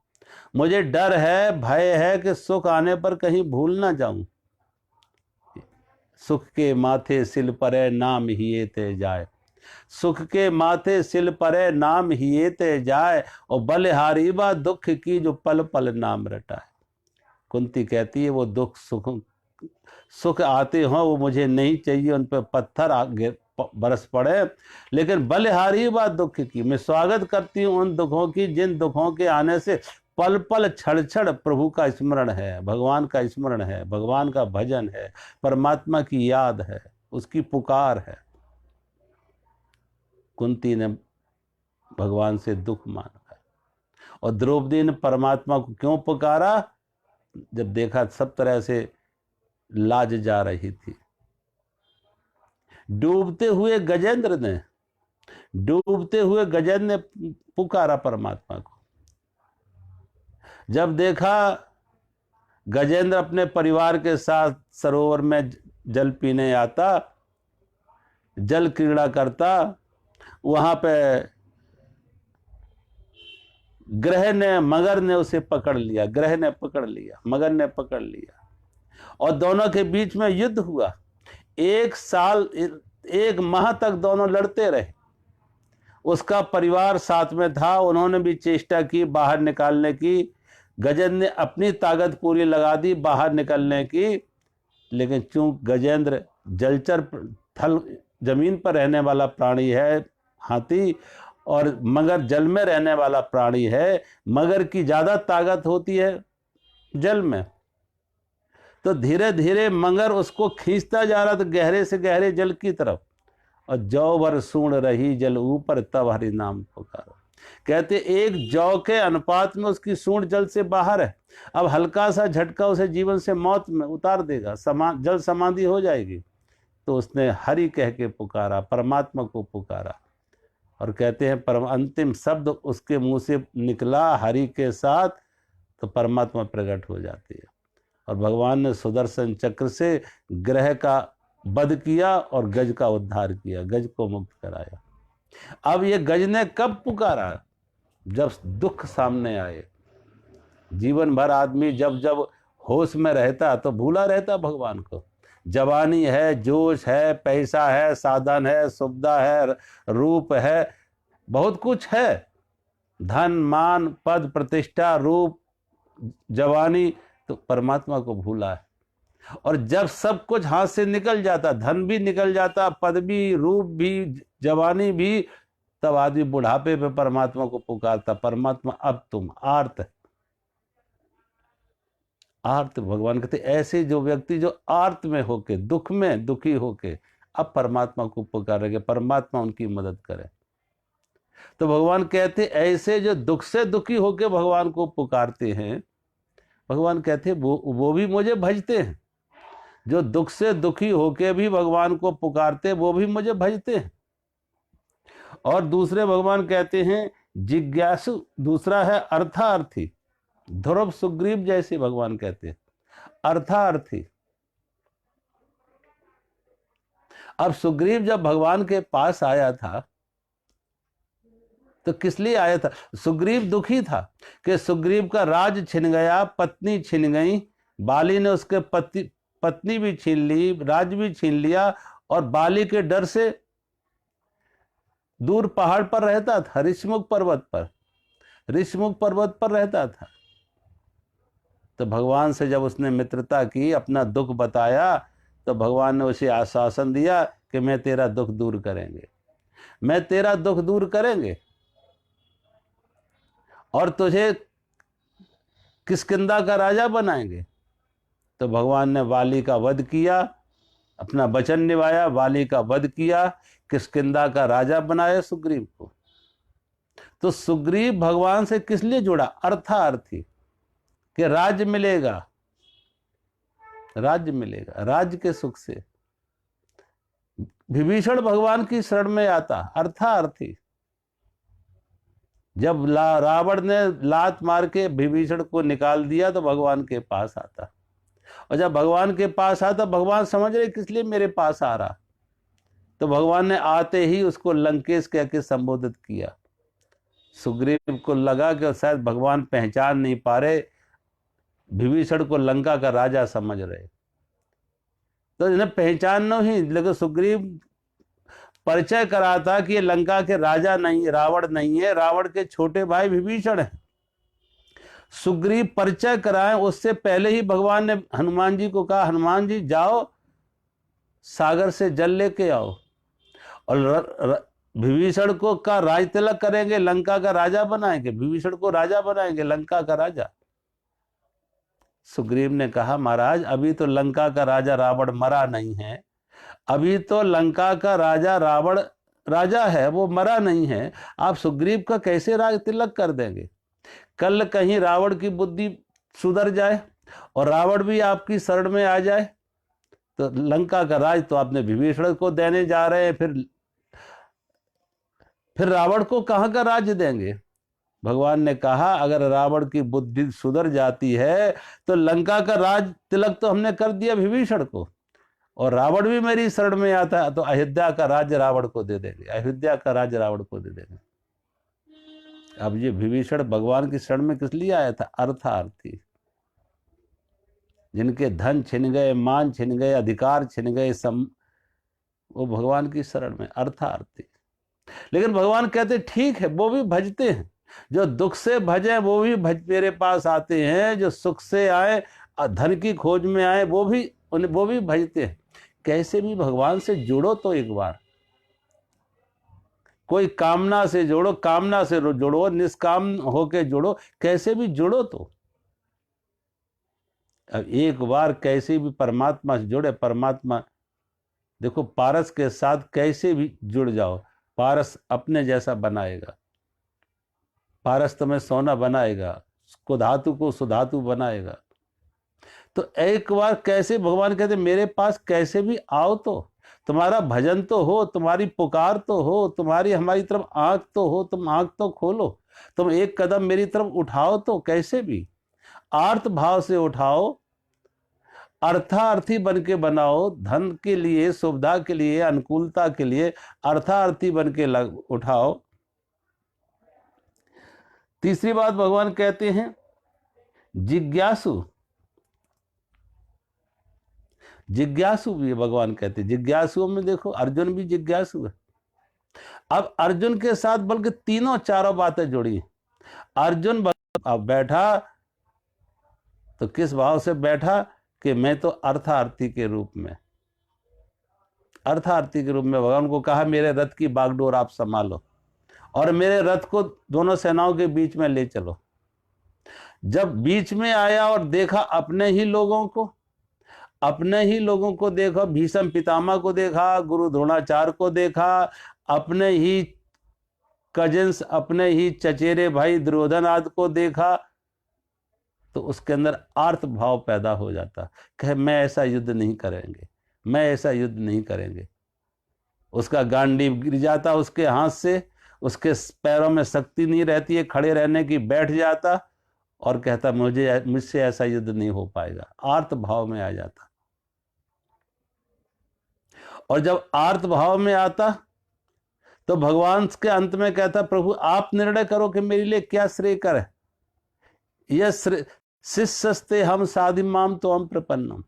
मुझे डर है, भय है कि सुख आने पर कहीं भूल ना जाऊं। सुख के माथे सिल परे नाम हिये ते जाए, सुख के माथे सिल परे नाम हिये ते जाए, और बलिहारी बा दुख की जो पल पल नाम रटाए। कुंती कहती है वो दुख सुख आते हों वो मुझे नहीं चाहिए, उन पर पत्थर आगे बरस पड़े, लेकिन बलिहारी बा दुख की, मैं स्वागत करती हूँ उन दुखों की जिन दुखों के आने से पल पल क्षण क्षण प्रभु का स्मरण है, भगवान का स्मरण है, भगवान का भजन है, परमात्मा की याद है, उसकी पुकार है। कुंती ने भगवान से दुख मांगा, और द्रौपदी ने परमात्मा को क्यों पुकारा? जब देखा सब तरह से लाज जा रही थी। डूबते हुए गजेंद्र ने पुकारा परमात्मा को। जब देखा गजेंद्र अपने परिवार के साथ सरोवर में जल पीने आता, जल क्रीड़ा करता, वहां पे मगर ने उसे पकड़ लिया, मगर ने पकड़ लिया, और दोनों के बीच में युद्ध हुआ। 1 माह तक दोनों लड़ते रहे। उसका परिवार साथ में था, उन्होंने भी चेष्टा की बाहर निकालने की, गजेंद्र ने अपनी ताकत पूरी लगा दी बाहर निकलने की, लेकिन चूंकि गजेंद्र जलचर थल जमीन पर रहने वाला प्राणी है, हाथी, और मगर जल में रहने वाला प्राणी है। मगर की ज्यादा ताकत होती है जल में, तो धीरे धीरे मगर उसको खींचता जा रहा था गहरे से गहरे जल की तरफ। और जौ भर सूंड रही जल ऊपर तब हरि नाम पुकारो। कहते एक जौ के अनुपात में उसकी सूंड जल से बाहर है। अब हल्का सा झटका उसे जीवन से मौत में उतार देगा, जल समाधि हो जाएगी। तो उसने हरि कह के पुकारा, परमात्मा को पुकारा। और कहते हैं परम अंतिम शब्द उसके मुंह से निकला हरि के साथ, तो परमात्मा प्रकट हो जाती है। और भगवान ने सुदर्शन चक्र से ग्रह का वध किया और गज का उद्धार किया, गज को मुक्त कराया। अब ये गज ने कब पुकारा? जब दुख सामने आए। जीवन भर आदमी जब जब होश में रहता तो भूला रहता भगवान को। जवानी है, जोश है, पैसा है, साधन है, सुविधा है, रूप है, बहुत कुछ है, धन मान पद प्रतिष्ठा रूप जवानी, तो परमात्मा को भूला है। और जब सब कुछ हाथ से निकल जाता, धन भी निकल जाता, पद भी, रूप भी, जवानी भी, तब आदमी बुढ़ापे पे परमात्मा को पुकारता, परमात्मा अब तुम आर्त। आर्त भगवान कहते ऐसे जो व्यक्ति जो आर्त में होके, दुख में दुखी होके अब परमात्मा को पुकारेंगे, परमात्मा उनकी मदद करे। तो भगवान कहते ऐसे जो दुख से दुखी होके भगवान को पुकारते हैं, भगवान कहते वो भी मुझे भजते हैं। जो दुख से दुखी होके भी भगवान को पुकारते वो भी मुझे भजते हैं। और दूसरे भगवान कहते हैं जिज्ञासु, दूसरा है अर्थार्थी। ध्रुव सुग्रीव जैसे भगवान कहते हैं अर्थार्थी। अब सुग्रीव जब भगवान के पास आया था तो किस लिए आया था? सुग्रीव दुखी था कि सुग्रीव का राज छिन गया, पत्नी छिन गई, बाली ने उसके पत्नी भी छीन ली, राज भी छीन लिया, और बाली के डर से दूर पहाड़ पर रहता था, ऋषमुख पर्वत पर रहता था। तो भगवान से जब उसने मित्रता की, अपना दुख बताया, तो भगवान ने उसे आश्वासन दिया कि मैं तेरा दुख दूर करेंगे, मैं तेरा दुख दूर करेंगे और तुझे किष्किंधा का राजा बनाएंगे। तो भगवान ने वाली का वध किया, अपना वचन निभाया, वाली का वध किया, किष्किंधा का राजा बनाया सुग्रीव को। तो सुग्रीव भगवान से किस लिए जुड़ा? अर्थार्थी, कि राज्य मिलेगा, राज्य मिलेगा, राज्य के सुख से। विभीषण भगवान की शरण में आता, अर्थार्थी। जब रावण ने लात मार के विभीषण को निकाल दिया तो भगवान के पास आता, और जब भगवान के पास आता, भगवान समझ रहे किस लिए मेरे पास आ रहा, तो भगवान ने आते ही उसको लंकेश कह के संबोधित किया। सुग्रीव को लगा कि शायद भगवान पहचान नहीं पा रहे, विभीषण को लंका का राजा समझ रहे, तो इन्हें पहचानना ही, लेकिन सुग्रीव परिचय करा था कि ये लंका के राजा नहीं, रावण नहीं है, रावण के छोटे भाई विभीषण है। सुग्रीव परिचय कराए, उससे पहले ही भगवान ने हनुमान जी को कहा, हनुमान जी जाओ सागर से जल लेके आओ, और विभीषण को का राज तिलक करेंगे, लंका का राजा बनाएंगे, विभीषण को राजा बनाएंगे, लंका का राजा। सुग्रीव ने कहा महाराज अभी तो लंका का राजा रावण मरा नहीं है, अभी तो लंका का राजा रावण राजा है, वो मरा नहीं है, आप सुग्रीव का कैसे राज तिलक कर देंगे? कल कहीं रावण की बुद्धि सुधर जाए और रावण भी आपकी शरण में आ जाए, तो लंका का राज तो आपने विभीषण को देने जा रहे हैं, फिर रावण को कहां का राज्य देंगे? भगवान ने कहा अगर रावण की बुद्धि सुधर जाती है तो लंका का राज तिलक तो हमने कर दिया विभीषण को, और रावण भी मेरी शरण में आता है तो अयोध्या का राज्य रावण को दे देंगे, अयोध्या का राज्य रावण को दे देंगे। अब ये विभीषण भगवान की शरण में किस लिए आया था? अर्थार्थी, जिनके धन छिन गए, मान छिन गए, अधिकार छिन गए, वो भगवान की शरण में अर्थार्थी। लेकिन भगवान कहते ठीक है, वो भी भजते हैं, जो दुख से भजे वो भी मेरे पास आते हैं, जो सुख से आए, धन की खोज में आए, वो भी भजते हैं। कैसे भी भगवान से जुड़ो तो एक बार, कोई कामना से जोड़ो, कामना से जोड़ो, निष्काम होके जोड़ो, कैसे भी जोड़ो। तो अब एक बार कैसे भी परमात्मा से जुड़े, परमात्मा देखो पारस के साथ कैसे भी जुड़ जाओ, पारस अपने जैसा बनाएगा। पारस तुम्हें सोना बनाएगा, को धातु को सुधातु बनाएगा। तो एक बार कैसे भगवान कहते मेरे पास कैसे भी आओ, तो तुम्हारा भजन तो हो, तुम्हारी पुकार तो हो, तुम्हारी हमारी तरफ आंख तो हो, तुम आंख तो खोलो, तुम एक कदम मेरी तरफ उठाओ, तो कैसे भी आर्त भाव से उठाओ, अर्थार्थी बन के बनाओ, धन के लिए, सुविधा के लिए, अनुकूलता के लिए अर्थार्थी बन के उठाओ। तीसरी बात भगवान कहते हैं जिज्ञासु, जिज्ञासु भी भगवान कहते हैं। जिज्ञासुओं में देखो अर्जुन भी जिज्ञासु है। अब अर्जुन के साथ बल्कि तीनों चारों बातें जुड़ी। अर्जुन अब बैठा तो किस भाव से बैठा कि मैं तो अर्थार्थी के रूप में, अर्थार्थी के रूप में भगवान को कहा मेरे रथ की बागडोर आप संभालो और मेरे रथ को दोनों सेनाओं के बीच में ले चलो। जब बीच में आया और देखा अपने ही लोगों को, अपने ही लोगों को देखा, भीष्म पितामह को देखा, गुरु द्रोणाचार्य को देखा, अपने ही कजिन्स, अपने ही चचेरे भाई दुर्योधन आदि को देखा, तो उसके अंदर आर्त भाव पैदा हो जाता, कहे मैं ऐसा युद्ध नहीं करेंगे, मैं ऐसा युद्ध नहीं करेंगे। उसका गांडीव गिर जाता उसके हाथ से, उसके पैरों में शक्ति नहीं रहती है खड़े रहने की, बैठ जाता और कहता मुझसे ऐसा युद्ध नहीं हो पाएगा, आर्त भाव में आ जाता। और जब आर्त भाव में आता तो भगवान के अंत में कहता प्रभु आप निर्णय करो कि मेरे लिए क्या श्रेयकर है। यह शिष्यस्ते हम साधिमाम तो हम प्रपन्नम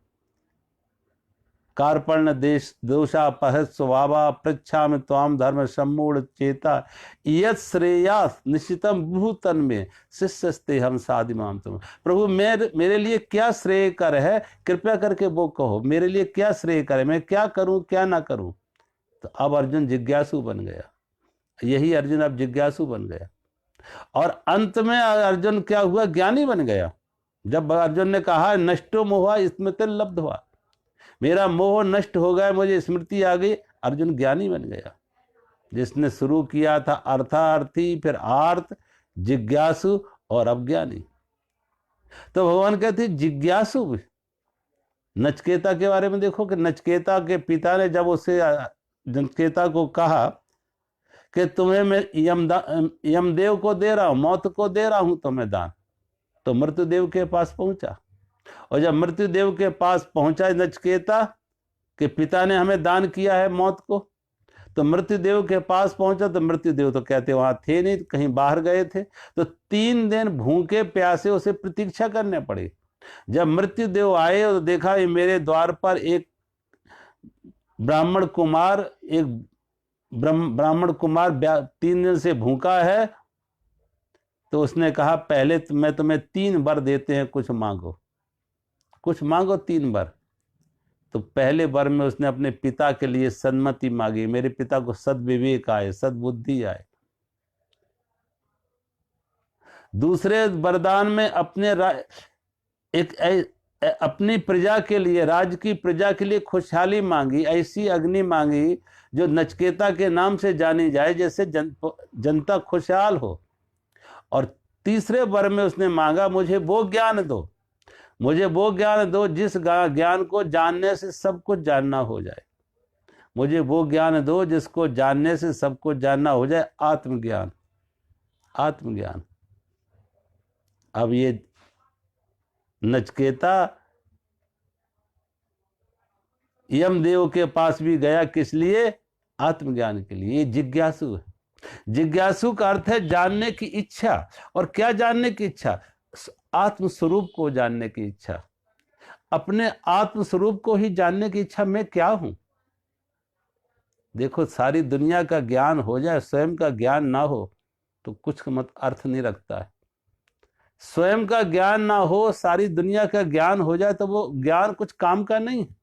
कार्पण्य देश दोषा पहत स्वभावा पृच्छा में त्वाम धर्म सम्मूढ़ चेता यत श्रेयास निश्चितम भूतन में शिष्यस्ते हम साधिमाम तुम। प्रभु मेरे लिए क्या श्रेय कर है, कृपया करके वो कहो मेरे लिए क्या श्रेय कर है, मैं क्या करूं क्या ना करूं। तो अब अर्जुन जिज्ञासु बन गया, यही अर्जुन अब जिज्ञासु बन गया। और अंत में अर्जुन क्या हुआ, ज्ञानी बन गया। जब अर्जुन ने कहा नष्टो मोहा स्मृति लब्ध हुआ, मेरा मोह नष्ट हो गया, मुझे स्मृति आ गई, अर्जुन ज्ञानी बन गया। जिसने शुरू किया था अर्थार्थी, फिर आर्त, जिज्ञासु और अब ज्ञानी। तो भगवान कहते जिज्ञासु भी। नचकेता के बारे में देखो कि नचकेता के पिता ने जब उसे नचकेता को कहा कि तुम्हें मैं यमदेव को दे रहा हूं, मौत को दे रहा हूं तुम्हें दान, तो मृत्युदेव के पास पहुंचा। और जब मृत्युदेव के पास पहुंचा नचकेता के पिता ने हमें दान किया है मौत को, तो मृत्युदेव के पास पहुंचा तो मृत्युदेव तो कहते वहां थे नहीं, कहीं बाहर गए थे। तो 3 दिन भूखे प्यासे उसे प्रतीक्षा करने पड़ी। जब मृत्युदेव आए और देखा ये मेरे द्वार पर एक ब्राह्मण कुमार 3 दिन से भूखा है, तो उसने कहा पहले मैं तुम्हें 3 वर देते हैं, कुछ मांगो, कुछ मांगो 3 वर। तो पहले वर में उसने अपने पिता के लिए सन्मति मांगी, मेरे पिता को सद्विवेक आए, सद्बुद्धि आए। दूसरे वरदान में अपनी प्रजा के लिए, राज्य की प्रजा के लिए खुशहाली मांगी, ऐसी अग्नि मांगी जो नचकेता के नाम से जानी जाए, जैसे जनता खुशहाल हो। और तीसरे वर में उसने मांगा मुझे वो ज्ञान दो, मुझे वो ज्ञान दो जिस ज्ञान को जानने से सब कुछ जानना हो जाए, मुझे वो ज्ञान दो जिसको जानने से सब कुछ जानना हो जाए, आत्मज्ञान, आत्मज्ञान। अब ये नचकेता यमदेव के पास भी गया, किस लिए, आत्मज्ञान के लिए। ये जिज्ञासु है। जिज्ञासु का अर्थ है जानने की इच्छा। और क्या जानने की इच्छा, आत्मस्वरूप को जानने की इच्छा, अपने आत्मस्वरूप को ही जानने की इच्छा, मैं क्या हूं। देखो सारी दुनिया का ज्ञान हो जाए, स्वयं का ज्ञान ना हो तो कुछ मत अर्थ नहीं रखता है। स्वयं का ज्ञान ना हो, सारी दुनिया का ज्ञान हो जाए तो वो ज्ञान कुछ काम का नहीं है।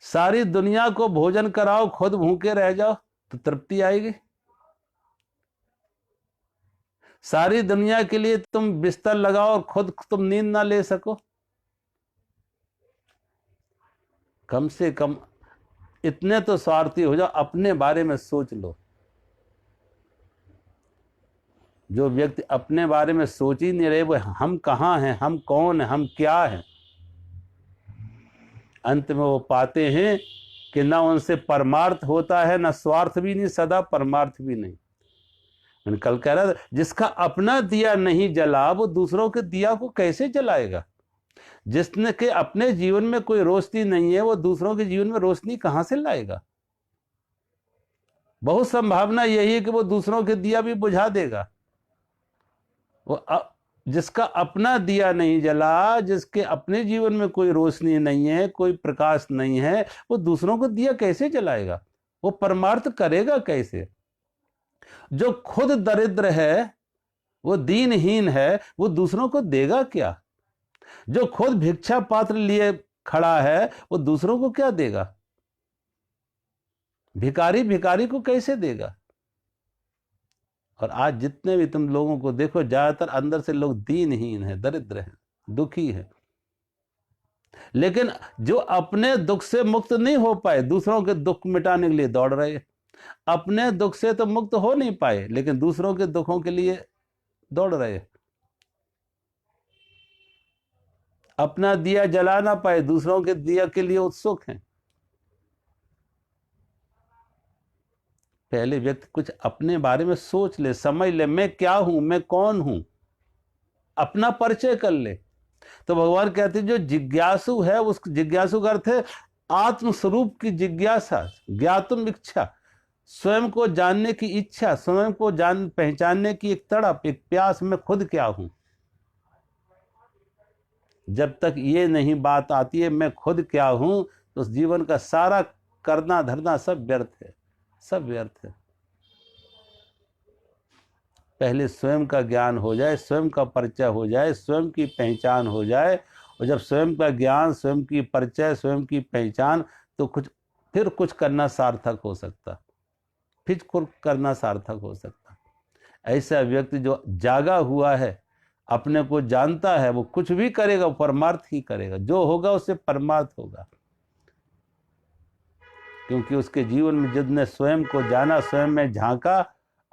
सारी दुनिया को भोजन कराओ, खुद भूखे रह जाओ तो तृप्ति आएगी? सारी दुनिया के लिए तुम बिस्तर लगाओ और खुद तुम नींद ना ले सको? कम से कम इतने तो स्वार्थी हो जाओ, अपने बारे में सोच लो। जो व्यक्ति अपने बारे में सोच ही नहीं रहे, वो हम कहाँ हैं, हम कौन हैं, हम क्या हैं, अंत में वो पाते हैं कि ना उनसे परमार्थ होता है, ना स्वार्थ भी नहीं, सदा परमार्थ भी नहीं। मैंने कल कह रहा था, जिसका अपना दिया नहीं जला वो दूसरों के दिया को कैसे जलाएगा? जिसने के अपने जीवन में कोई रोशनी नहीं है, वो दूसरों के जीवन में रोशनी कहां से लाएगा? बहुत संभावना यही है कि वो दूसरों के दिया भी बुझा देगा। वो जिसका अपना दिया नहीं जला, जिसके अपने जीवन में कोई रोशनी नहीं है, कोई प्रकाश नहीं है, वो दूसरों को दिया कैसे जलाएगा? वो परमार्थ करेगा कैसे? जो खुद दरिद्र है, वो दीनहीन है, वो दूसरों को देगा क्या? जो खुद भिक्षा पात्र लिए खड़ा है, वो दूसरों को क्या देगा? भिखारी भिखारी को कैसे देगा? और आज जितने भी तुम लोगों को देखो, ज्यादातर अंदर से लोग दीनहीन हैं, दरिद्र हैं, दुखी हैं। लेकिन जो अपने दुख से मुक्त नहीं हो पाए, दूसरों के दुख मिटाने के लिए दौड़ रहे। अपने दुख से तो मुक्त हो नहीं पाए, लेकिन दूसरों के दुखों के लिए दौड़ रहे। अपना दिया जला ना पाए, दूसरों के दिया के लिए उत्सुक हैं। पहले व्यक्ति कुछ अपने बारे में सोच ले, समझ ले, मैं क्या हूं, मैं कौन हूं, अपना परिचय कर ले। तो भगवान कहते हैं जो जिज्ञासु है, उस जिज्ञासु का अर्थ है आत्मस्वरूप की जिज्ञासा, ज्ञातुम इच्छा, स्वयं को जानने की इच्छा, स्वयं को पहचानने की एक तड़प, एक प्यास, मैं खुद क्या हूं। जब तक ये नहीं बात आती है मैं खुद क्या हूं, तो उस जीवन का सारा करना धरना सब व्यर्थ है, सब व्यर्थ है। पहले स्वयं का ज्ञान हो जाए, स्वयं का परिचय हो जाए, स्वयं की पहचान हो जाए। और जब स्वयं का ज्ञान, स्वयं की परिचय, स्वयं की पहचान, तो फिर कुछ करना सार्थक हो सकता, फिर कुछ करना सार्थक हो सकता। ऐसा व्यक्ति जो जागा हुआ है, अपने को जानता है, वो कुछ भी करेगा, परमार्थ ही करेगा। जो होगा उससे परमार्थ होगा, क्योंकि उसके जीवन में जिसने स्वयं को जाना, स्वयं में झांका,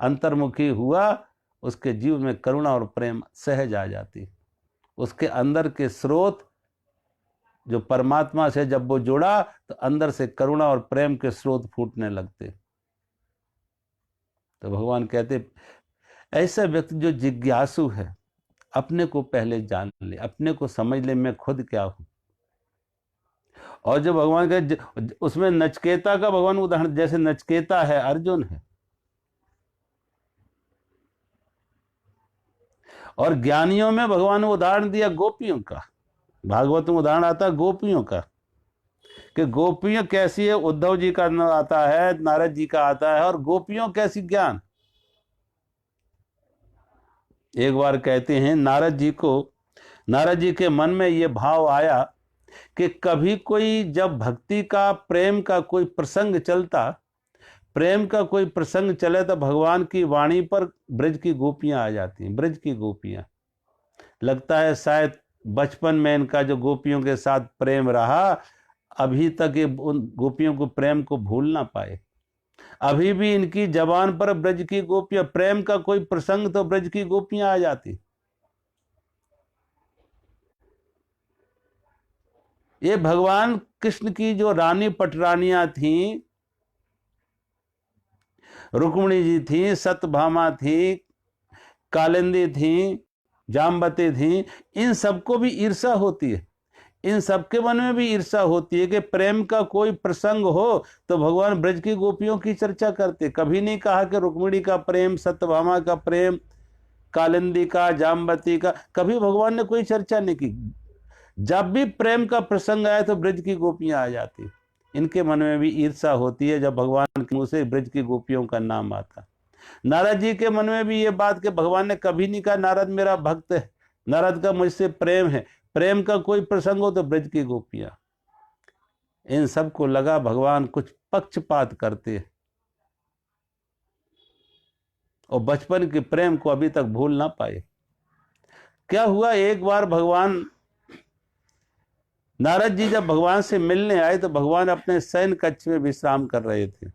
अंतर्मुखी हुआ, उसके जीवन में करुणा और प्रेम सहज आ जाती। उसके अंदर के स्रोत जो परमात्मा से जब वो जुड़ा, तो अंदर से करुणा और प्रेम के स्रोत फूटने लगते। तो भगवान कहते ऐसा व्यक्ति जो जिज्ञासु है, अपने को पहले जान ले, अपने को समझ ले, मैं खुद क्या हूं। और जो भगवान के उसमें नचकेता का भगवान उदाहरण, जैसे नचकेता है, अर्जुन है, और ज्ञानियों में भगवान ने उदाहरण दिया गोपियों का। भागवत में उदाहरण आता है गोपियों का, कि गोपियां कैसी है। उद्धव जी का आता है, नारद जी का आता है, और गोपियों कैसी ज्ञान। एक बार कहते हैं नारद जी के मन में ये भाव आया कि कभी कोई जब भक्ति का, प्रेम का कोई प्रसंग चलता, प्रेम का कोई प्रसंग चले, तो भगवान की वाणी पर ब्रज की गोपियां आ जाती हैं। ब्रज की गोपियां, लगता है शायद बचपन में इनका जो गोपियों के साथ प्रेम रहा, अभी तक ये उन गोपियों को प्रेम को भूल ना पाए। अभी भी इनकी जबान पर ब्रज की गोपियां, प्रेम का कोई प्रसंग तो ब्रज की गोपियां आ जाती। ये भगवान कृष्ण की जो रानी पटरानियां थीं, रुक्मिणी जी थी, सत्यभामा थी, कालिंदी थी, जाम्बती थी, इन सबको भी ईर्ष्या होती है। इन सबके मन में भी ईर्ष्या होती है कि प्रेम का कोई प्रसंग हो तो भगवान ब्रज की गोपियों की चर्चा करते। कभी नहीं कहा कि रुक्मिणी का प्रेम, सत्यभामा का प्रेम, कालिंदी का, जाम्बती का, कभी भगवान ने कोई चर्चा नहीं की। जब भी प्रेम का प्रसंग आया तो ब्रज की गोपियां आ जाती। इनके मन में भी ईर्ष्या होती है जब भगवान के मुंह से ब्रज की गोपियों का नाम आता। नारद जी के मन में भी ये बात कि भगवान ने कभी नहीं कहा नारद मेरा भक्त है, नारद का मुझसे प्रेम है। प्रेम का कोई प्रसंग हो तो ब्रज की गोपियां। इन सबको लगा भगवान कुछ पक्षपात करते हैं और बचपन के प्रेम को अभी तक भूल ना पाए। क्या हुआ, एक बार भगवान नारद जी जब भगवान से मिलने आए तो भगवान अपने शयन कक्ष में विश्राम कर रहे थे।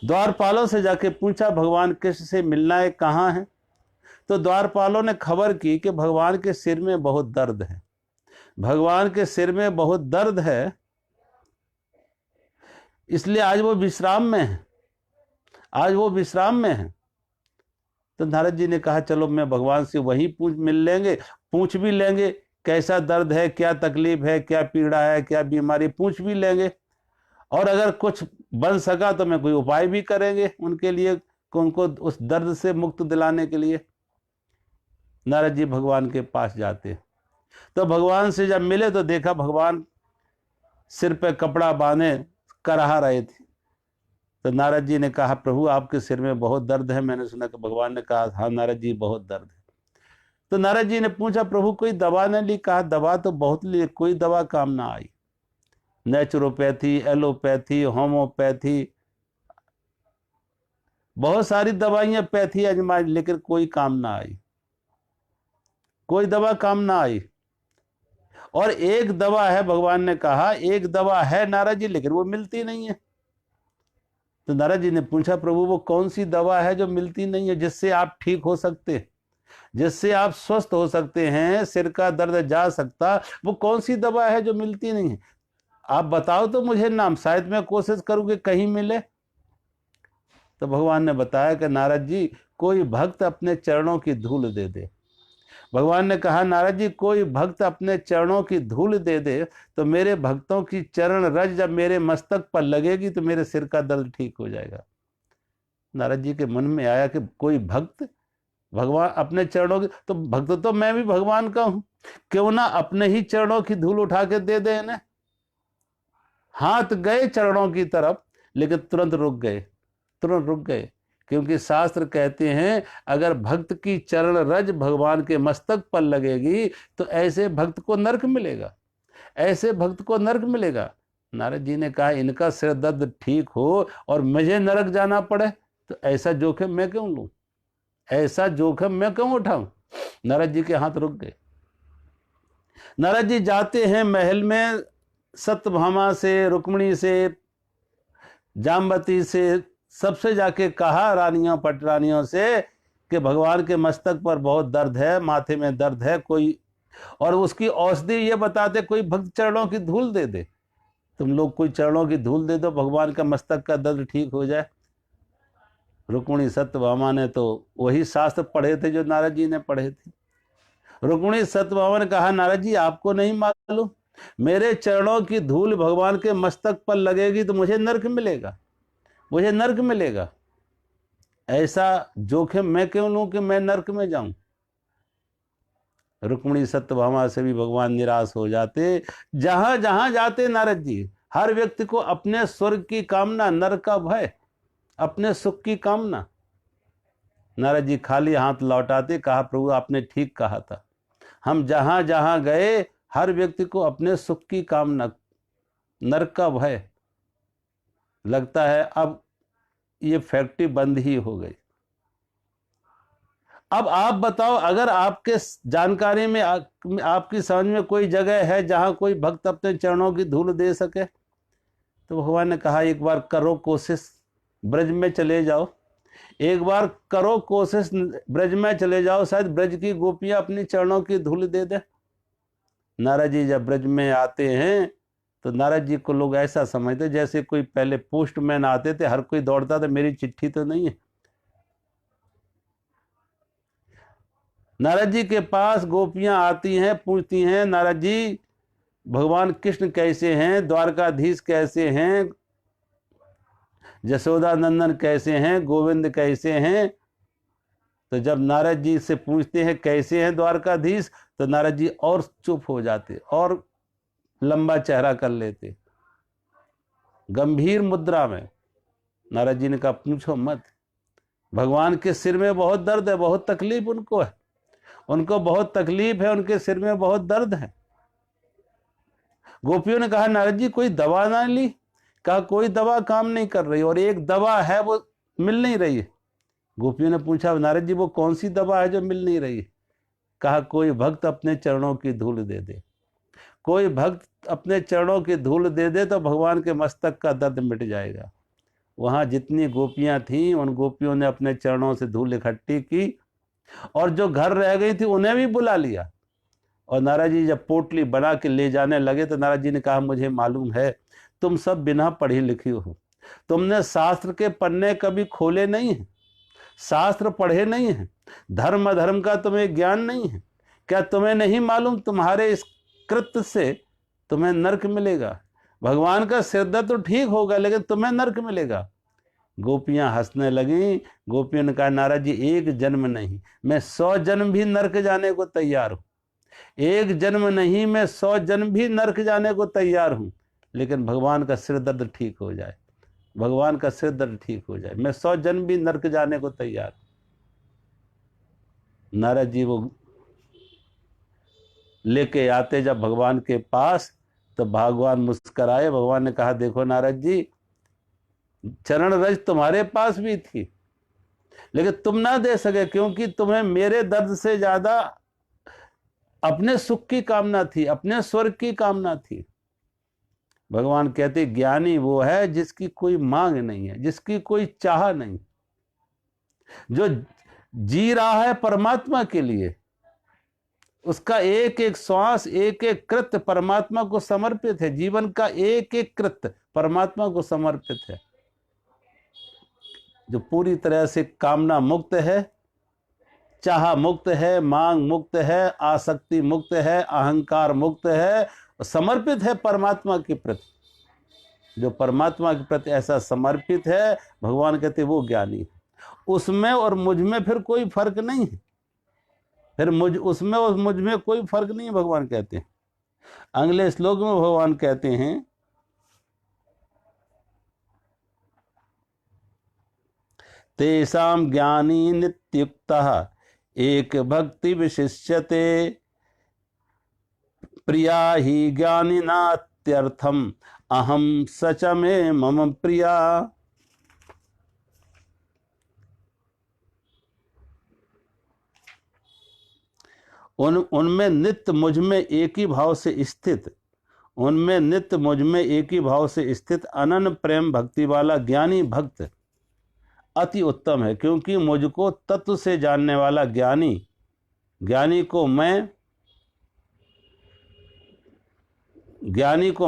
द्वारपालों से जाके पूछा भगवान कृष्ण से मिलना है, कहाँ है? तो द्वारपालों ने खबर की कि भगवान के सिर में बहुत दर्द है, भगवान के सिर में बहुत दर्द है, इसलिए आज वो विश्राम में है, आज वो विश्राम में है। तो नारद जी ने कहा चलो मैं भगवान से वहीं पूछ भी लेंगे कैसा दर्द है, क्या तकलीफ है, क्या पीड़ा है, क्या बीमारी, पूछ भी लेंगे, और अगर कुछ बन सका तो मैं कोई उपाय भी करेंगे उनके लिए, उनको उस दर्द से मुक्त दिलाने के लिए। नारद जी भगवान के पास जाते, तो भगवान से जब मिले तो देखा भगवान सिर पे कपड़ा बांधे कराह रहे थे। तो नारद जी ने कहा प्रभु आपके सिर में बहुत दर्द है, मैंने सुना। कि भगवान ने कहा हाँ नारद जी बहुत दर्द है। तो नारद जी ने पूछा प्रभु कोई दवा ने ली? कहा दवा तो बहुत ली, कोई दवा काम ना आई। नेचुरोपैथी, एलोपैथी, होम्योपैथी, बहुत सारी दवाइयां पैथी आजमाई, लेकिन कोई काम ना आई, कोई दवा काम ना आई। और एक दवा है, भगवान ने कहा एक दवा है नारद जी, लेकिन वो मिलती नहीं है। तो नारद जी ने पूछा प्रभु वो कौन सी दवा है जो मिलती नहीं है, जिससे आप ठीक हो सकते हैं, जिससे आप स्वस्थ हो सकते हैं, सिर का दर्द जा सकता, वो कौन सी दवा है जो मिलती नहीं है? आप बताओ तो मुझे नाम, शायद मैं कोशिश करूं कि कहीं मिले। तो भगवान ने बताया कि नारद जी कोई भक्त अपने चरणों की धूल दे दे। भगवान ने कहा नारद जी कोई भक्त अपने चरणों की धूल दे दे तो मेरे भक्तों की चरण रज जब मेरे मस्तक पर लगेगी तो मेरे सिर का दर्द ठीक हो जाएगा। नारद जी के मन में आया कि कोई भक्त भगवान अपने चरणों की, तो भक्त तो मैं भी भगवान का हूं, क्यों ना अपने ही चरणों की धूल उठा के दे दे इन्हें। हाथ गए चरणों की तरफ, लेकिन तुरंत रुक गए, तुरंत रुक गए, क्योंकि शास्त्र कहते हैं अगर भक्त की चरण रज भगवान के मस्तक पर लगेगी तो ऐसे भक्त को नरक मिलेगा, ऐसे भक्त को नरक मिलेगा। नारद जी ने कहा इनका सिर दर्द ठीक हो और मुझे नरक जाना पड़े तो ऐसा जोखिम मैं क्यों लूं, ऐसा जोखिम मैं क्यों उठाऊं? नारद जी के हाथ रुक गए। नारद जी जाते हैं महल में, सत्यभामा से, रुक्मिणी से, जामवती से, सबसे जाके कहा रानियों पटरानियों से कि भगवान के मस्तक पर बहुत दर्द है, माथे में दर्द है, कोई और उसकी औषधि ये बताते कोई भक्त चरणों की धूल दे दे, तुम लोग कोई चरणों की धूल दे दो भगवान का मस्तक का दर्द ठीक हो जाए। रुक्मिणी सत्यभामा ने तो वही शास्त्र पढ़े थे जो नारद जी ने पढ़े थे। रुक्मिणी सत्यभामा ने कहा नारद जी आपको नहीं मालूम, मेरे चरणों की धूल भगवान के मस्तक पर लगेगी तो मुझे नरक मिलेगा, मुझे नरक मिलेगा, ऐसा जोखिम मैं क्यों लूं कि मैं नरक में जाऊं। रुक्मिणी सत्यभामा से भी भगवान निराश हो जाते। जहां जहां जाते नारद जी, हर व्यक्ति को अपने स्वर्ग की कामना, नरक का भय, अपने सुख की कामना। नारद जी खाली हाथ लौटाते, कहा प्रभु आपने ठीक कहा था, हम जहां जहां गए हर व्यक्ति को अपने सुख की कामना, नरक का भय। लगता है अब ये फैक्ट्री बंद ही हो गई। अब आप बताओ अगर आपके जानकारी में आपकी समझ में कोई जगह है जहां कोई भक्त अपने चरणों की धूल दे सके? तो भगवान ने कहा एक बार करो कोशिश, ब्रज में चले जाओ, एक बार करो कोशिश, ब्रज में चले जाओ, शायद ब्रज की गोपियां अपनी चरणों की धूल दे दे। नारद जी जब ब्रज में आते हैं तो नारद जी को लोग ऐसा समझते जैसे कोई पहले पोस्टमैन आते थे, हर कोई दौड़ता था मेरी चिट्ठी तो नहीं है। नारद जी के पास गोपियां आती हैं, पूछती हैं नारद जी भगवान कृष्ण कैसे हैं, द्वारकाधीश कैसे हैं, यशोदा नंदन कैसे हैं, गोविंद कैसे हैं। तो जब नारद जी से पूछते हैं कैसे हैं द्वारकाधीश, तो नारद जी और चुप हो जाते और लंबा चेहरा कर लेते, गंभीर मुद्रा में। नारद जी ने कहा पूछो मत, भगवान के सिर में बहुत दर्द है, बहुत तकलीफ उनको है, उनको बहुत तकलीफ है, उनके सिर में बहुत दर्द है। गोपियों ने कहा नारद जी कोई दवा ना ली? कहा कोई दवा काम नहीं कर रही, और एक दवा है वो मिल नहीं रही है। गोपियों ने पूछा नारद जी वो कौन सी दवा है जो मिल नहीं रही है? कहा कोई भक्त अपने चरणों की धूल दे दे। कोई भक्त अपने चरणों की धूल दे दे तो भगवान के मस्तक का दर्द मिट जाएगा। वहां जितनी गोपियां थीं उन गोपियों ने अपने चरणों से धूल इकट्ठी की, और जो घर रह गई थी उन्हें भी बुला लिया। और नारद जी जब पोटली बना के ले जाने लगे तो नारद जी ने कहा मुझे मालूम है तुम सब बिना पढ़ी लिखी हो, तुमने शास्त्र के पन्ने कभी खोले नहीं हैं, शास्त्र पढ़े नहीं हैं, धर्म अधर्म का तुम्हें ज्ञान नहीं है। क्या तुम्हें नहीं मालूम तुम्हारे इस कृत्य से तुम्हें नरक मिलेगा? भगवान का सिरदर्द तो ठीक होगा लेकिन तुम्हें नरक मिलेगा। गोपियां हंसने लगी। गोपियों ने कहा नारद जी एक जन्म नहीं, मैं 100 जन्म भी नरक जाने को तैयार हूं। एक जन्म नहीं, मैं 100 जन्म भी नरक जाने को तैयार हूं, लेकिन भगवान का सिर दर्द ठीक हो जाए, भगवान का सिर दर्द ठीक हो जाए, मैं 100 जन्म भी नरक जाने को तैयार। नारद जी वो लेके आते जब भगवान के पास तो भगवान मुस्कराए। भगवान ने कहा देखो नारद जी चरण रज तुम्हारे पास भी थी लेकिन तुम ना दे सके, क्योंकि तुम्हें मेरे दर्द से ज्यादा अपने सुख की कामना थी, अपने स्वर्ग की कामना थी। भगवान कहते ज्ञानी वो है जिसकी कोई मांग नहीं है, जिसकी कोई चाह नहीं, जो जी रहा है परमात्मा के लिए, उसका एक एक श्वास एक एक कृत्य परमात्मा को समर्पित है, जीवन का एक एक कृत्य परमात्मा को समर्पित है। जो पूरी तरह से कामना मुक्त है, चाह मुक्त है, मांग मुक्त है, आसक्ति मुक्त है, अहंकार मुक्त है, समर्पित है परमात्मा के प्रति। जो परमात्मा के प्रति ऐसा समर्पित है भगवान कहते वो ज्ञानी है। उसमें और मुझ में फिर कोई फर्क नहीं है, फिर उसमें और मुझ में कोई फर्क नहीं है भगवान कहते हैं। अगले श्लोक में भगवान कहते हैं तेषां ज्ञानी नित्युक्तः एक भक्ति विशिष्यते प्रिया ही ज्ञानिनात्यर्थम अहम सच में मम प्रिया। उनमें नित्य मुझ में एक ही भाव से स्थित, उनमें नित्य मुझ में एक ही भाव से स्थित अनन्य प्रेम भक्ति वाला ज्ञानी भक्त अति उत्तम है, क्योंकि मुझको तत्व से जानने वाला ज्ञानी को